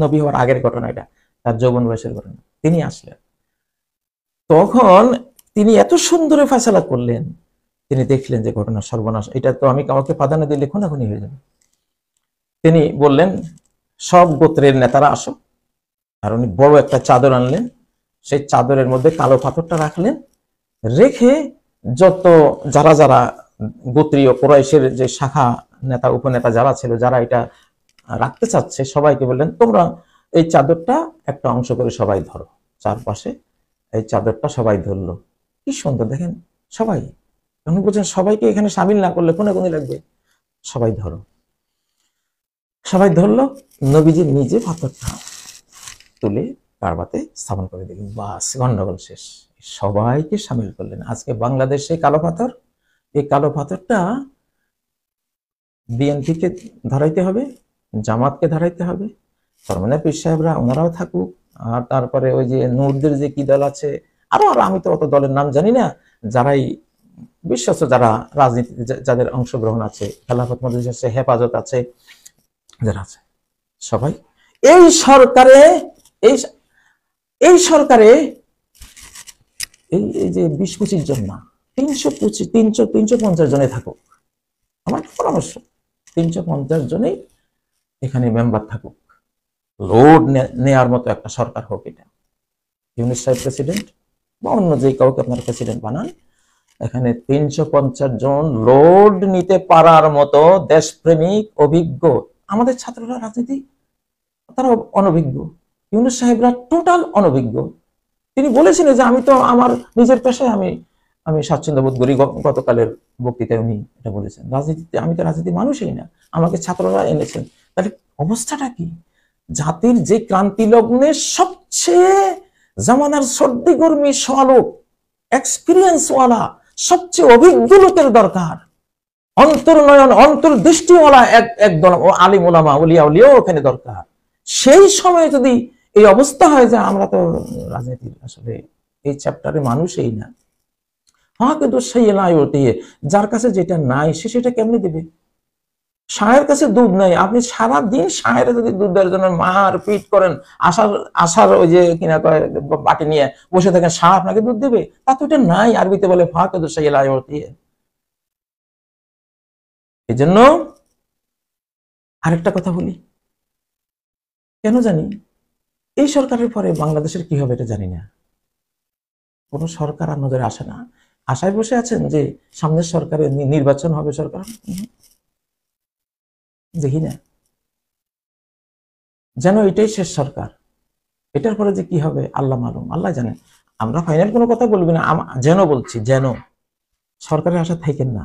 নবী হওয়ার আগের ঘটনা, এটা তার যৌবন বয়সের ঘটনা। তিনি আসলেন, তখন তিনি এত সুন্দরে ফয়সালা করলেন, তিনি দেখলেন যে ঘটনা সর্বনাশ, এটা তো আমি কাউকে প্রাধান্য দিলে খুনাখুনি হয়ে যাবে। তিনি বললেন, সব গোত্রের নেতারা আসো। আর উনি বড় একটা চাদর আনলেন, সেই চাদরের মধ্যে কালো পাথরটা রাখলেন, রেখে যত যারা যারা গোত্রীয় কুরাইশের যে শাখা নেতা উপনেতা যারা ছিল, যারা এটা রাখতে চাচ্ছে, সবাইকে বললেন তোমরা এই চাদরটা একটা অংশ করে সবাই ধরো। চারপাশে এই চাদরটা সবাই ধরলো। কি সুন্দর দেখেন, সবাই। এখন বলছেন সবাইকে এখানে সামিল না করলে কোনে লাগবে, সবাই ধরো। সবাই ধরলো, নবীজি নিজে পাথরটা তুলে কারবাতে স্থাপন করে দিলেন। বাস, গন্ডগোল শেষ। সবাইকে সামিল করলেন। আজকে বাংলাদেশে কালো পাথর, এই কালো পাথরটা বিএনপিকে ধরাইতে হবে, জামাতকে ধরাইতে হবে, সরমানের পীর সাহেবরা ওনারাও থাকুক, আর তারপরে ওই যে নূরদের যে কি দল আছে, আরো আরো আমি তো অত দলের নাম জানি না, যারাই বিশ্বস্ত, যারা রাজনীতিতে যাদের অংশগ্রহণ আছে, খেলাফত মজলিস আছে, হেফাজত আছে, যারা আছে, সবাই এই সরকারে এই সরকারে এই যে 20-25 জন না, 350 জনে থাকুক। আমার পরামর্শ 350 জনেই এখানে মেম্বার থাকুক, লোড নেয়ার মতো একটা সরকার হোক। এটা ইউনূস সাহেব প্রেসিডেন্ট বা অন্য যে কাউকে আপনার প্রেসিডেন্ট বানান, এখানে 350 জন লোড নিতে পারার মতো দেশপ্রেমিক, অভিজ্ঞ। আমাদের ছাত্ররা রাজনীতি, তারা অনভিজ্ঞ, ইউনূস সাহেবরা টোটাল অনভিজ্ঞ। তিনি বলেছিলেন যে আমি তো আমার নিজের পেশায় আমি স্বাচ্ছন্দ্য বোধ করি। গতকালের বক্তৃতায় উনি এটা বলেছেন। রাজনীতিতে আমি তো রাজনীতি মানুষই না, আমাকে ছাত্ররা এনেছেন। তাহলে অবস্থাটা কি? জাতির যে ক্রান্তি লগ্নে সবচেয়ে জামানার সর্দি গর্মী সলোক, এক্সপিরিয়েন্স ওয়ালা, সবচেয়ে অভিজ্ঞ লোকের দরকার, অন্তর্নয়ন অন্তর্দৃষ্টিওয়ালা একদল আলিম ওলামা উলিয়া উলিয়াও ওখানে দরকার। সেই সময় যদি এই অবস্থা হয় যে আমরা তো রাজনীতির আসলে এই চ্যাপ্টারে মানুষই না, হ্যাঁ, কিন্তু সেই নাই ওটি, যার কাছে যেটা নাই সে সেটা কেমনি দেবে? শায়ের কাছে দুধ নাই, আপনি সারাদিন শায়ের যদি দুধ দেওয়ার জন্য মার পিট করেন, আসার ওই যে কিনা কয় বাটি নিয়ে বসে থাকেন, শাহ আপনাকে দুধ দেবে? তা তো এটা নাই। আরবিতে বলে ফাঁকে সেই লাই ওটি। এই জন্য আরেকটা কথা বলি, কেন জানি এই সরকারের পরে বাংলাদেশের কি হবে এটা জানি না। কোন সরকার আর নজরে আসে না। আশায় বসে আছেন যে সামনের সরকারে নির্বাচন হবে, সরকার দেখি না, যেন এটাই শেষ সরকার। এটার পরে যে কি হবে আল্লাহ মালুম, আল্লাহ জানেন। আমরা ফাইনাল কোনো কথা বলবি না, যেন বলছি, যেন সরকারের আশা থাকেন না,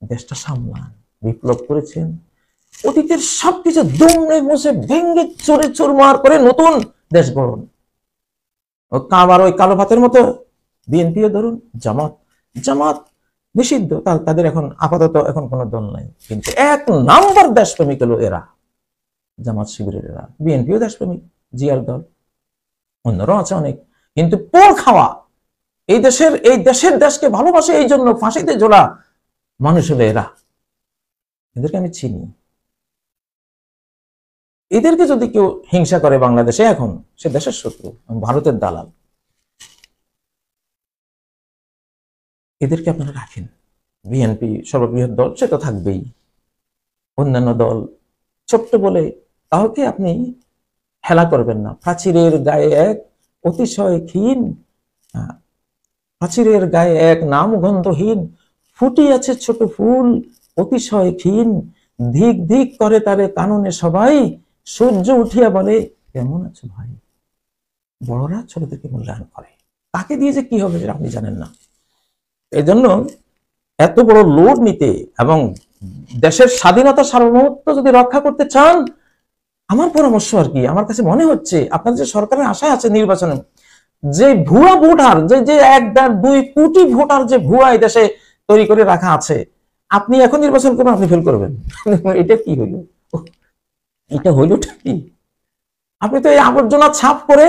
দেশটা সামলান। বিপ্লব করেছেন, অতীতের সবকিছু দুমড়ে মুছে ভেঙ্গে চোরে চুরমার করে নতুন দেশ গড়ন। আবার ওই কালো ভাতের মতো বিএনপিও ধরুন, জামাত নিষিদ্ধ, তাদের এখন আপাতত এখন কোনো দল নাই, কিন্তু 1 নাম্বার দেশপ্রেমিক হলো এরা, জামাত শিবিরের এরা। বিএনপিও দেশপ্রেমিক, জিয়ার দল, অন্যরাও আছে অনেক, কিন্তু পোর খাওয়া এই দেশকে ভালোবাসে, এই জন্য ফাঁসিতে ঝোলা মানুষ হলো এরা। এদেরকে আমি চিনি। এদেরকে যদি কেউ হিংসা করে বাংলাদেশে, এখন সে দেশের শত্রু, ভারতের দালাল। এদেরকে আপনারা রাখেন। বিএনপি সর্ববৃহৎ দল, সে তো থাকবেই। অন্যান্য দল ছোট্ট বলে কাউকে আপনি হেলা করবেন না। প্রাচীরের গায়ে এক অতিশয় ক্ষীণ, প্রাচীরের গায়ে এক নাম গন্ধহীন, ফুটিয়াছে ছোট ফুল অতিশয় ক্ষীণ, ধিক ধিক করে তারে কাননে সবাই, সূর্য উঠিয়া বলে কেমন আছো ভাই। বড়রা ছোটদেরকে মূল্যায়ন করে, তাকে দিয়ে যে কি হবে সেটা আপনি জানেন না। এই জন্য এত বড় লোড নিতে এবং দেশের স্বাধীনতা সার্বভৌমত্ব যদি রক্ষা করতে চান, আমার পরামর্শ আর কি, আমার কাছে মনে হচ্ছে আপনার যে সরকারের আশা আছে নির্বাচনে, যে ভুয়া ভোটার, যে 1.2 কোটি ভোটার যে ভুয়া এই দেশে তৈরি করে রাখা আছে, আপনি এখন নির্বাচন করবেন, আপনি ফেল করবেন। এটা কি হইল, এটা হইলটা কি? আপনি তো এই আবর্জনা ছাপ করে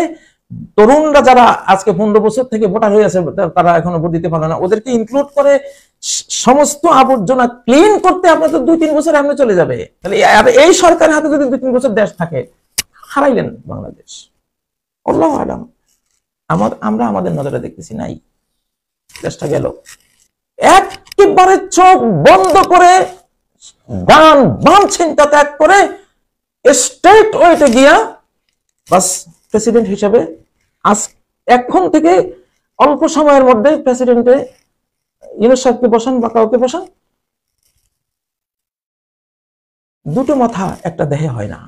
তরুণরা যারা আজকে 15 বছর থেকে ভোটার হয়ে আছে, তারা এখনো ভোট দিতে পারে না, ওদেরকে ইনক্লুড করে সমস্ত আবর্জনা ক্লিন করতে আপনার তো 2-3 বছর এমনি চলে যাবে। তাহলে এই সরকারের হাতে যদি 2-3 বছর দেশ থাকে, হারাইলেন বাংলাদেশ। আল্লাহু আলাম, আমরা আমাদের নজরে দেখতেছি নাই, দেশটা গেল। একেবারে চোখ বন্ধ করে ডান বাম চিন্তা ত্যাগ করে স্ট্রেট ওয়েতে গিয়া বাস প্রেসিডেন্ট হিসাবে আজ এখন থেকে অল্প সময়ের মধ্যে প্রেসিডেন্টে ইউনূস সাহেবকে বসান বা কাউকে বসান, দুটো মাথা একটা দেহে হয় না।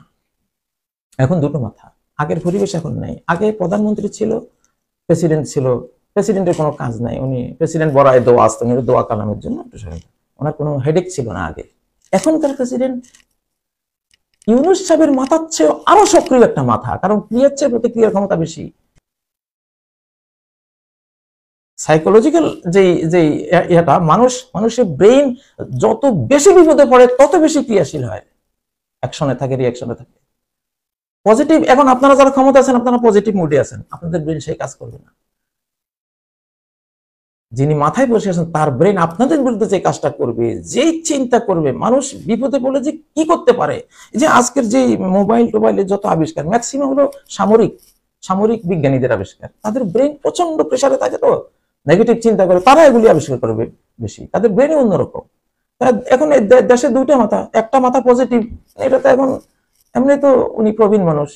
এখন দুটো মাথা, আগের পরিবেশ এখন নাই। আগে প্রধানমন্ত্রী ছিল, প্রেসিডেন্ট ছিল, প্রেসিডেন্টের কোনো কাজ নাই, উনি প্রেসিডেন্ট বড়ায় দোয়া আসতেন, দোয়া কালামের জন্য, ওনার কোনো হেডেক ছিল না আগে। এখনকার প্রেসিডেন্ট ইউনূস সাহেবের মাথার চেয়ে আরো সক্রিয় একটা মাথা, কারণ ক্রিয়ার চেয়ে প্রতিক্রিয়ার ক্ষমতা বেশি। সাইকোলজিক্যাল যে এটা মানুষের ব্রেইন যত বেশি বিপদে পড়ে তত বেশি ক্রিয়াশীল হয়, অ্যাকশনে থাকে, রিঅ্যাকশনে থাকে। পজিটিভ, এখন আপনারা যারা ক্ষমতা আছেন, আপনারা পজিটিভ মুডে আছেন, আপনাদের ব্রেন সেই কাজ করবে না। যিনি মাথায় বসে আছেন তার ব্রেন আপনাদের বিরুদ্ধে যে কাজটা করবে, যেই চিন্তা করবে, মানুষ বিপদে পড়লে যে কি করতে পারে। যে আজকের যে মোবাইলের যত আবিষ্কার, ম্যাক্সিমাম হলো সামরিক বিজ্ঞানীদের আবিষ্কার। তাদের ব্রেন প্রচন্ড প্রেসারে থাকে, তো নেগেটিভ চিন্তা করে, তারা এগুলি আবিষ্কার করবে বেশি, তাদের ব্রেনই অন্যরকম। এখন দেশে দুইটা মাথা, একটা মাথা পজিটিভ, এটা তো এখন এমনি তো উনি প্রবীণ মানুষ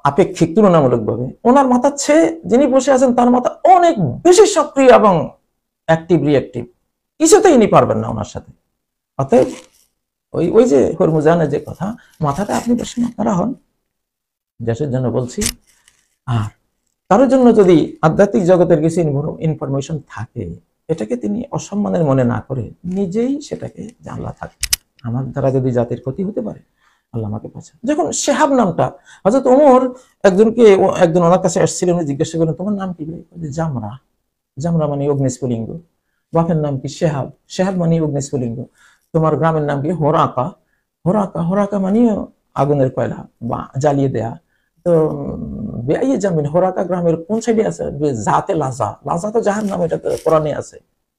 আপেক্ষিক তুলনামূলক ভাবে, ওনার মাথার চেয়ে যিনি বসে আছেন তার মাথা অনেক বেশি সক্রিয় এবং অ্যাক্টিভ রিঅ্যাক্টিভ, কিছুতেই ইনি পারবেন না ওনার সাথে। অতএব ওই যে হরমুজানের যে কথা, মাথাটা আপনি বেশি আপনারা হন, দেশের জন্য বলছি। আর কারোর জন্য যদি আধ্যাত্মিক জগতের কিছু ইনফরমেশন থাকে, এটাকে তিনি অসম্মানের মনে না করে নিজেই সেটাকে আল্লাহ থাকে, আমার দ্বারা যদি জাতির ক্ষতি হতে পারে আল্লাহ আমাকে বাঁচান। যখন শেহাব নামটা, হযরত ওমর একজন ওনার কাছে আসছিলেন, উনি জিজ্ঞাসা করলেন তোমার নাম কি? জামরা মানে অগ্নিস্ফুলিঙ্গ। বাপের নাম কি? শেহাব মানে অগ্নিস্ফুলিঙ্গ। তোমার গ্রামের নাম কি? হোরাকা মানে আগুনের কয়লা বা জ্বালিয়ে দেয়া। তো বেআইয়ে জামিন, হোরাকা গ্রামের কোন সাইডে আছে? জাতে লাজা তো জাহান্নাম, এটা তো কোরআনে আছে,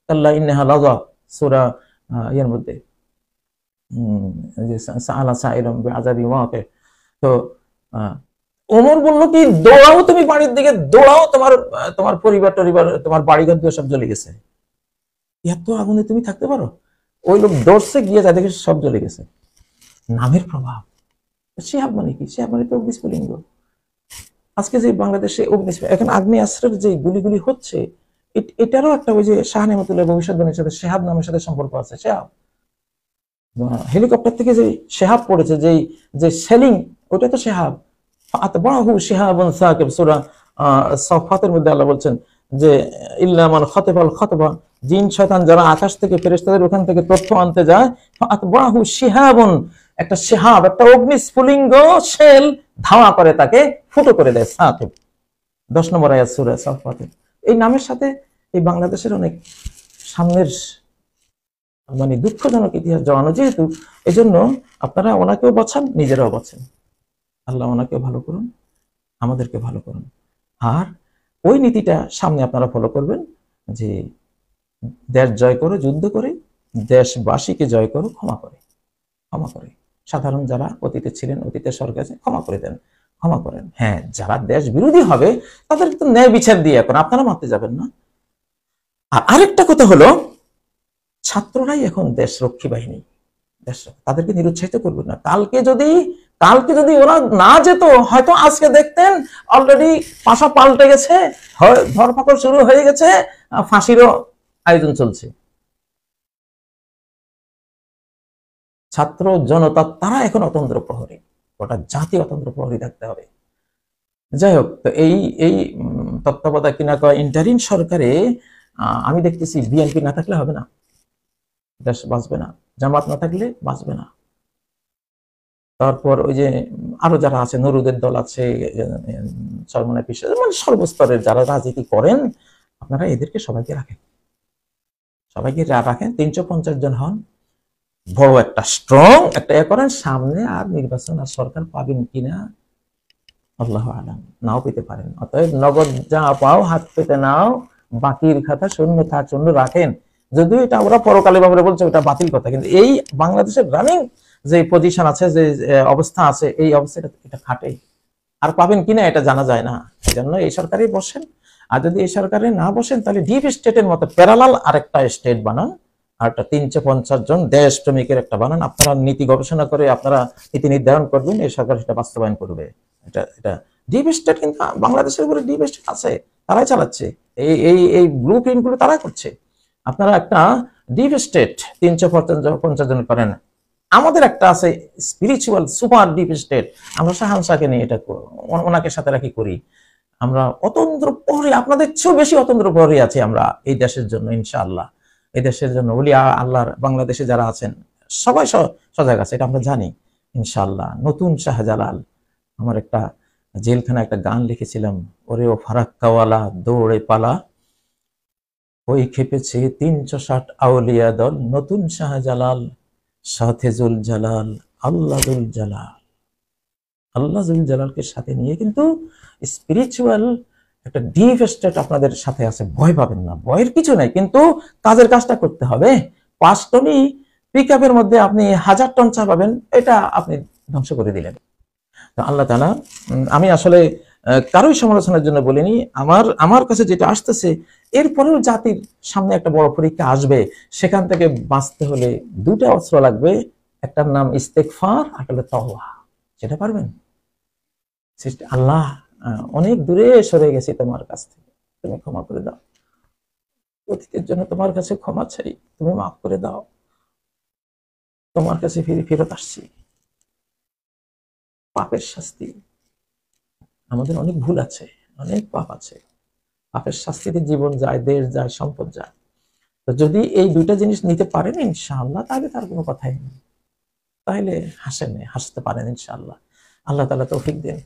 কাল্লা ইন্নাহা লাজা, সূরা এর মধ্যে। তো ওমর বলল কি, দৌড়াও তুমি বাড়ির দিকে, দৌড়াও, তোমার পরিবার তোমার বাড়িঘর সব জ্বলে গেছে, এত আগুনে তুমি থাকতে পারো? ওই লোক দৌড়ছে, গিয়ে যা দেখে সব জ্বলে গেছে। নামের প্রভাব। শেহাব মানে কি? শেহাব মানে তো অগ্নিস্ফুলিঙ্গ। আজকে যে বাংলাদেশে এখন আগ্নেয়াস্ত্রের যে গুলিগুলি হচ্ছে, এটারও একটা ওই যে শাহ নেমাতুল্লাহ ভবিষ্যৎবাণীর সাথে শেহাব নামের সাথে সম্পর্ক আছে। শেহাব হেলিকপ্টার থেকে যে শেহাব পড়েছে, যে সেলিং, ওটা তো শেহাব। আতবাহু শিহাবুন সাকিব, সূরা সাফফাতের মধ্যে আল্লাহ বলছেন যে ইল্লা মান খাতাবাল খাতবা, জিন শয়তান যারা আকাশ থেকে ফেরেশতাদের ওখান থেকে তথ্য আনতে যায়, আতবাহু শিহাবুন, একটা শিহাব, একটা অগ্নিস্ফুলিঙ্গ শেল ধাওয়া করে, তাকে ফুটো করে দেয়। সাকিব 10 নম্বর আয়াত সূরা সাফফাতে। এই নামের সাথে এই বাংলাদেশের অনেক সামনের মানে দুঃখজনক ইতিহাস জড়ানো, যেহেতু এজন্য আপনারা ওনাকেও বাঁচান, নিজেরাও বাঁচেন। আল্লাহ ওনাকেও ভালো করুন, আমাদেরকে ভালো করুন। আর ওই নীতিটা সামনে আপনারা ফলো করবেন যে দেশ জয় করো যুদ্ধ করে, দেশবাসীকে জয় করো ক্ষমা করে। সাধারণ যারা অতীতে ছিলেন, অতীতের সরকার ক্ষমা করে দেন, ক্ষমা করেন। হ্যাঁ, যারা দেশ বিরোধী হবে তাদের তো ন্যায় বিচার দিয়ে এখন আপনারা মারতে যাবেন না। আর আরেকটা কথা হলো, ছাত্ররাই এখন দেশ রক্ষী বাহিনী, তাদেরকে নিরুৎসাহিত করবেন না। কালকে যদি ওরা না যেত, হয়তো আজকে দেখতেন অলরেডি পাশা পাল্টে গেছে, ধরপাকড় শুরু হয়ে গেছে, ফাঁসিরও আয়োজন চলছে। ছাত্র জনতা তারা এখন অতন্ত্র প্রহরী, গোটা জাতি অতন্ত্র প্রহরী থাকতে হবে। যাই হোক, তো এই তত্ত্বাবধায়ক কিনা ইন্টারিম সরকারে আমি দেখতেছি বিএনপি না থাকলে হবে না, দেশ বাঁচবে না, জামাত না থাকলে বাঁচবে না। তারপর ওই যে আরো যারা আছে, নুরুদের দল আছে, সরমনে পিস, মানে সর্বস্তরের যারা রাজনীতি করেন, আপনারা এদেরকে সবাইকে রাখেন, 350 জন হন, বড় একটা স্ট্রং একটা করেন, সামনে আর নির্বাচন আর সরকার পাবেন কিনা আল্লাহ আলাম, নাও পেতে পারেন। অতএব নগদ যা পাও হাত পেতে নাও, বাকির খাতা শূন্য থাক, শূন্য রাখেন। যদিও এটা ওরা পরকালে ব্যাপারে বলছে, ওটা বাতিল কথা, কিন্তু এই বাংলাদেশের রানিং যে পজিশন আছে, যে অবস্থা আছে, এই অবস্থাটা এটা খাটে, আর পাবেন কিনা এটা জানা যায় না। এই জন্য এই সরকারে বসেন, আর যদি এই সরকারে না বসেন তাহলে ডিপ স্টেটের মতো প্যারালাল আরেকটা স্টেট বানান, আর একটা 350 জন দেশ প্রেমিকের একটা বানান। আপনারা নীতি গবেষণা করে আপনারা নীতি নির্ধারণ করবেন, এই সরকার সেটা বাস্তবায়ন করবে। এটা ডিপ স্টেট, কিন্তু বাংলাদেশের উপরে ডিপ স্টেট আছে, তারাই চালাচ্ছে, এই ব্লু প্রিন্ট গুলো তারা করছে। আপনারা একটা ডিপ স্টেট 350 জন করেন, আমাদের একটা আছে স্পিরিচুয়াল সুপার ডিপ স্টেট, আমরা শাহানশাহকে নিয়ে এটা ওনাকে সাথে রাখি করি। আমরা অতন্ত্র প্রহরী, আপনাদের চেয়েও বেশি অতন্ত্র প্রহরী আছি আমরা এই দেশের জন্য, ইনশাআল্লাহ। এই দেশের জন্য ওলিয়া আল্লাহর বাংলাদেশে যারা আছেন সবাই সজাগ আছে, এটা আমরা জানি ইনশাআল্লাহ। নতুন শাহজালাল, আমার একটা জেলখানা একটা গান লিখেছিলাম, ওরে ও ফারাক্কাওয়ালা দৌড়ে পালা, ওই খেপেছে 360 আউলিয়া দল, নতুন শাহজালাল সাথে জুল জালাল, আল্লাহ জুল জালাল, আল্লাহ জুল জালালকে সাথে নিয়ে কিন্তু স্পিরিচুয়াল একটা ডিপ স্টেট আপনাদের সাথে আছে। ভয় পাবেন না, ভয়ের কিছু নাই, কিন্তু কাজের কাজটা করতে হবে। 5 টনই পিকআপের মধ্যে আপনি 1000 টন চা পাবেন, এটা আপনি ধ্বংস করে দিলেন। তো আল্লাহ তাআলা, আমি আসলে কারোই সমালোচনার জন্য বলিনি, আমার কাছে যেটা আসতেছে, এরপরেও জাতির সামনে একটা বড় পরীক্ষা আসবে, সেখান থেকে বাঁচতে হলে 2টা অস্ত্র লাগবে, একটার নাম ইস্তেগফার, আর একটা তাওবা। সেটা পারবেন? আল্লাহ, অনেক দূরে সরে গেছি তোমার কাছ থেকে, তুমি ক্ষমা করে দাও, অতীতের জন্য তোমার কাছে ক্ষমা চাই, তুমি মাফ করে দাও, তোমার কাছে ফেরত আসছি। পাপের শাস্তি, আমাদের অনেক ভুল আছে, অনেক পাপ আছে, পাপের শাস্তিতে জীবন যায়, দেশ যায়, সম্পদ যায়। তো যদি এই 2টা জিনিস নিতে পারেন ইনশাআল্লাহ, তাহলে তার কোনো কথাই নেই, তাহলে হাসতে পারেন ইনশাআল্লাহ। আল্লাহ তাআলা তৌফিক দেন।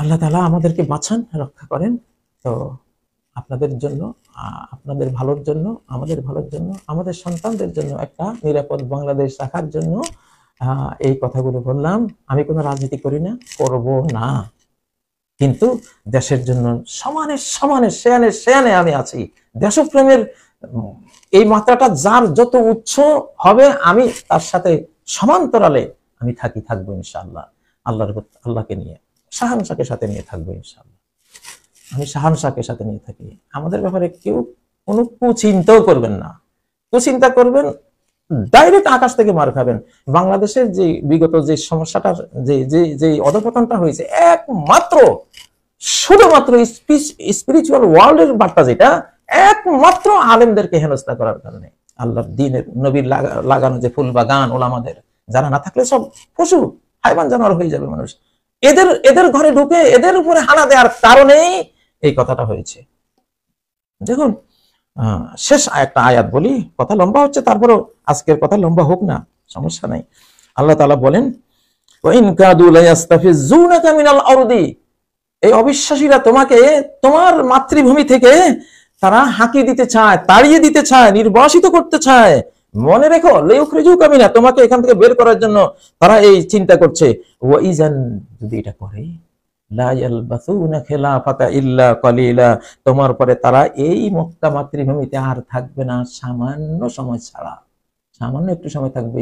আল্লাহ তাআলা আমাদেরকে বাঁচান, রক্ষা করেন। তো আপনাদের জন্য, আপনাদের ভালোর জন্য, আমাদের ভালোর জন্য, আমাদের সন্তানদের জন্য একটা নিরাপদ বাংলাদেশ রাখার জন্য এই কথাগুলো বললাম। আমি কোনো রাজনীতি করি না, করব না, কিন্তু দেশের জন্য সমানে সমানে শেয়ানে আমি আছি। দেশপ্রেমের এই মাত্রাটা যার যত উচ্চ হবে, আমি তার সাথে সমান্তরালে আমি থাকবো ইনশাআল্লাহ। আল্লাহকে নিয়ে, শাহানশাহকে সাথে নিয়ে থাকবো ইনশাআল্লাহ। আমি শাহানশাহকে সাথে নিয়ে থাকি। আমাদের ব্যাপারে কেউ কোনো কুচিন্তাও করবেন না, কুচিন্তা করবেন ডাইরেক্ট আকাশ থেকে মার খাবেন। বাংলাদেশের যে বিগত যে সমস্যাটা, যে অধঃপতনটা হয়েছে, একমাত্র শুধুমাত্র স্পিরিচুয়াল ওয়ার্ল্ডের বার্তা, যেটা একমাত্র আলেমদেরকে হেনস্থা করার কারণে। আল্লাহর দ্বীনের নবীর লাগানো যে ফুল বাগান, ওলামাদের যারা না থাকলে সব পশু হাইওয়ান জানোয়ার হয়ে যাবে মানুষ। এদের ঘরে ঢুকে এদের উপরে হানা দেওয়ার কারণেই এই কথাটা হয়েছে। দেখুন, শেষ একটা আয়াত বলি, কথা লম্বা হচ্ছে, তারপরও আজকের কথা লম্বা হোক না, সমস্যা নাই। আল্লাহ তাআলা বলেন, ওয়াইন কাদু লায়াস্তাফিজুনাকা মিনাল আরদি, এই অবিশ্বাসীরা তোমাকে তোমার মাতৃভূমি থেকে তারা হাঁকি দিতে চায়, তাড়িয়ে দিতে চায়, নির্বাসিত করতে চায়। মনে রেখো, লিউখরিজুকা মিনা, তোমাকে এখান থেকে বের করার জন্য তারা এই চিন্তা করছে। ওয়াইজান, যদি এটা করে, লা ইয়ালবাসুনা খিলাফাকা ইল্লা কালিলা, তোমার পরে তারা এই মক্কা মাতৃভূমিতে আর থাকবে না সামান্য সময় ছাড়া, সামান্য একটু সময় থাকবে,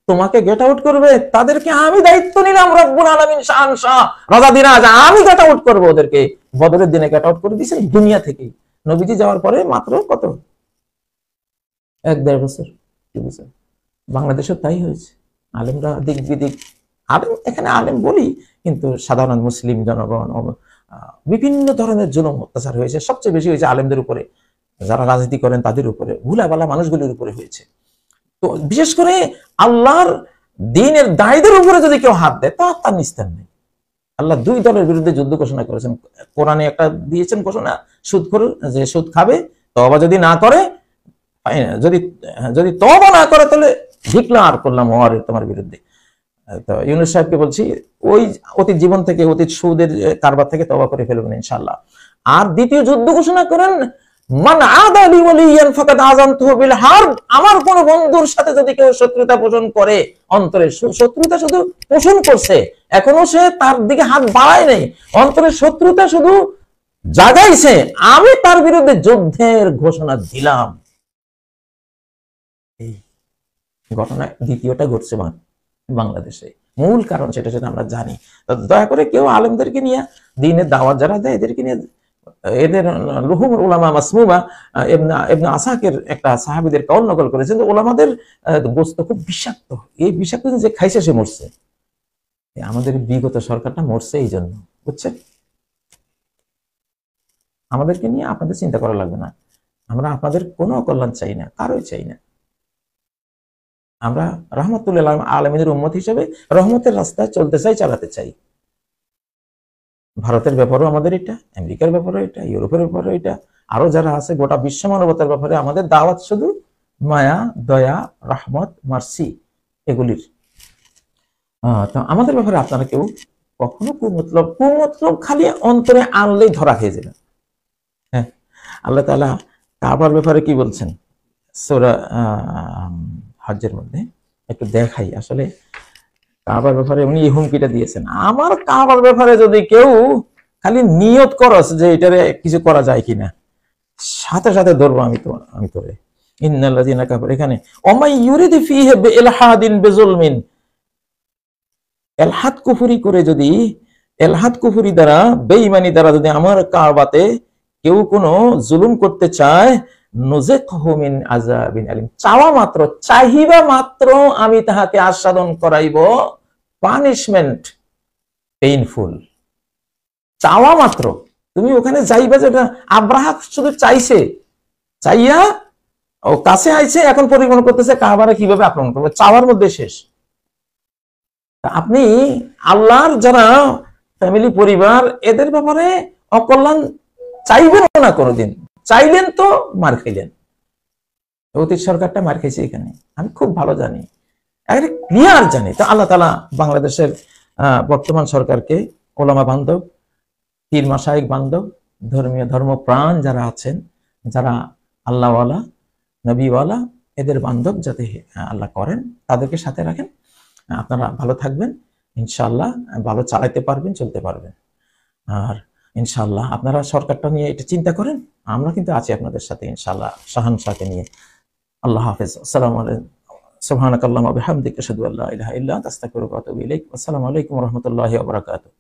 তোমাকে গেট আউট করবে। তাদেরকে আমি দায়িত্ব নিলাম, রব্বুল আলামিন শাহানশাহ রাজা দিরাজ, আমি গেট আউট করবো ওদেরকে। বদরের দিনে গেট আউট করে দিয়েছেন দুনিয়া থেকে। নবীজি যাওয়ার পরে মাত্র কত 1-1.5 বছর 2 বছর। বাংলাদেশেও তাই হয়েছে। আলেমরা দিক বিদিক, আলেম এখানে আলেম বলি, কিন্তু সাধারণ মুসলিম জনগণ বিভিন্ন ধরনের জুলুম অত্যাচার হয়েছে। সবচেয়ে বেশি হয়েছে আলেমদের উপরে, যারা রাজনীতি করেন তাদের উপরে, ভুলাবালা মানুষগুলির উপরে হয়েছে। তো বিশেষ করে আল্লাহর দ্বীনের দায়ীদের উপরে যদি কেউ হাত দেয়, তার নিস্তার নেই। আল্লাহ 2 দলের বিরুদ্ধে যুদ্ধ ঘোষণা করেছেন। কোরআনে একটা দিয়েছেন ঘোষণা, সুদখোর যে সুদ খাবে, তওবা যদি না করে, যদি তওবা না করে, তাহলে ডিক্লার করলাম ওয়ার তোমার বিরুদ্ধে। তো ইউনূস সাহেবকে বলছি, ওই অতীত জীবন থেকে, অতীত সুদের কারবার থেকে তওবা করে ফেলবেন ইনশাআল্লাহ। আর দ্বিতীয় যুদ্ধ ঘোষণা করেন, মান আদা লি ওয়ালিয়ান ফাকাদ আযানতুহু বিল হারব। আমার কোন বন্ধুর সাথে যদি কেউ শত্রুতা পোষণ করে, অন্তরে শত্রুতা শুধু পোষণ করছে, এখনো সে তার দিকে হাত বাড়ায় নাই, অন্তরে শত্রুতা শুধু জাগাইছে, আমি তার বিরুদ্ধে যুদ্ধের ঘোষণা দিলাম। এই ঘটনা দ্বিতীয়টা ঘটছে বাংলাদেশে। মূল কারণ সেটা আমরা জানি। দয়া করে কেউ আলেমদেরকে নিয়ে, দ্বীনের দাওয়াত যারা দেয়, এদেরকে নিয়ে, এদের লুহুম উলামা মাসমুমা, ইবনে আসাকির একটা সাহাবীদের কওল নকল করেছেন যে ওলামাদের গোশত খুব বিষাক্ত। এই বিষাক্ত যে খাইছে সে মরছে। আমাদের বিগত সরকারটা মরছে এই জন্য, বুঝছেন? আমাদেরকে নিয়ে আপনাদের চিন্তা করা লাগবে না। আমরা আপনাদের কোনো কল্যাণ চাই না, কারোই চাই না। আমরা রাহমাতুল আলামিনের উম্মত হিসেবে রহমতের রাস্তায় চলতে চাই, চালাতে চাই। ভারতের ব্যাপারেও আমাদের এটা, আমেরিকার ব্যাপারেও এটা, ইউরোপের ব্যাপারেও এটা, আরো যারা আছে, গোটা বিশ্ব মানবতার ব্যাপারে আমাদের দাওয়াত শুধু মায়া, দয়া, রহমত, মার্সি এগুলির। তো আমাদের ব্যাপারে আপনারা কেউ কখনো কুমতলব খালি অন্তরে আনলেই ধরা খেয়ে যাবেন। হ্যাঁ, আল্লাহ তাআলা কাবার ব্যাপারে কি বলছেন সূরা হজ্জের মধ্যে, একটু দেখাই। আসলে কাবার ব্যাপারে উনি এই হুমকিটা দিয়েছেন, আমার কাবার ব্যাপারে যদি কেউ খালি নিয়ত করস যে এটারে কিছু করা যায় কিনা, সাথে সাথে ধরবো আমি তোরে। ইন্নাল্লাযীনা কাফারু, এখানে ওমাই ইউরিদু ফীহি বিইলহাদিন বিযুলমিন, এলহাদ কুফরি করে, যদি এলহাদ কুফরি দ্বারা, বেঈমানি দ্বারা যদি আমার কাবাতে কেউ কোনো জুলুম করতে চায়, নুযিকহু মিন আযাবিন আলিম, চাওয়া মাত্র, চাহিবা মাত্র আমি তাহাকে আস্বাদন করাইব পানিশমেন্ট পেইনফুল। চাওয়া মাত্র তুমি ওখানে যাইবা, যেটা আব্রাহা শুধু চাইছে, চাইয়া ও কাছে আইছে, এখন পরিকল্পনা করতেছে কাবারে কিভাবে আক্রমণ করবে, চাওয়ার মধ্যে শেষ। আপনি আল্লাহর যারা ফ্যামিলি, পরিবার, এদের ব্যাপারে অকল্যাণ চাইবেন না কোনোদিন। চাইলেন তো মার খাইলেন। অতীত সরকারটা মার খাইছে এখানে, আমি খুব ভালো জানি, একেবারে ক্লিয়ার জানি। তো আল্লাহ তাআলা বাংলাদেশের বর্তমান সরকারকে, ওলামা বান্ধব, পীর মাশায়েখ বান্ধব, ধর্মপ্রাণ যারা আছেন, যারা আল্লাহওয়ালা, নবীওয়ালা, এদের বান্ধব যাতে আল্লাহ করেন, তাদেরকে সাথে রাখেন। আপনারা ভালো থাকবেন ইনশাআল্লাহ, ভালো চালাইতে পারবেন, চলতে পারবেন। আর ইনশাআল্লাহ আপনারা সরকারটা নিয়ে এটা চিন্তা করেন, আমরা কিন্তু আছি আপনাদের সাথে ইনশাআল্লাহ, শাহানশাহকে নিয়ে। আল্লাহ হাফেজ। আসসালামু আলাইকুম। সুবহানাকাল্লাহুম্মা ওয়া বিহামদিকা আশহাদু আল্লা ইলাহা ইল্লা আনতা আস্তাগফিরুকা ওয়া আতুবু ইলাইক। আসসালামু আলাইকুম ওয়া রাহমাতুল্লাহি ওয়া বারাকাতুহু।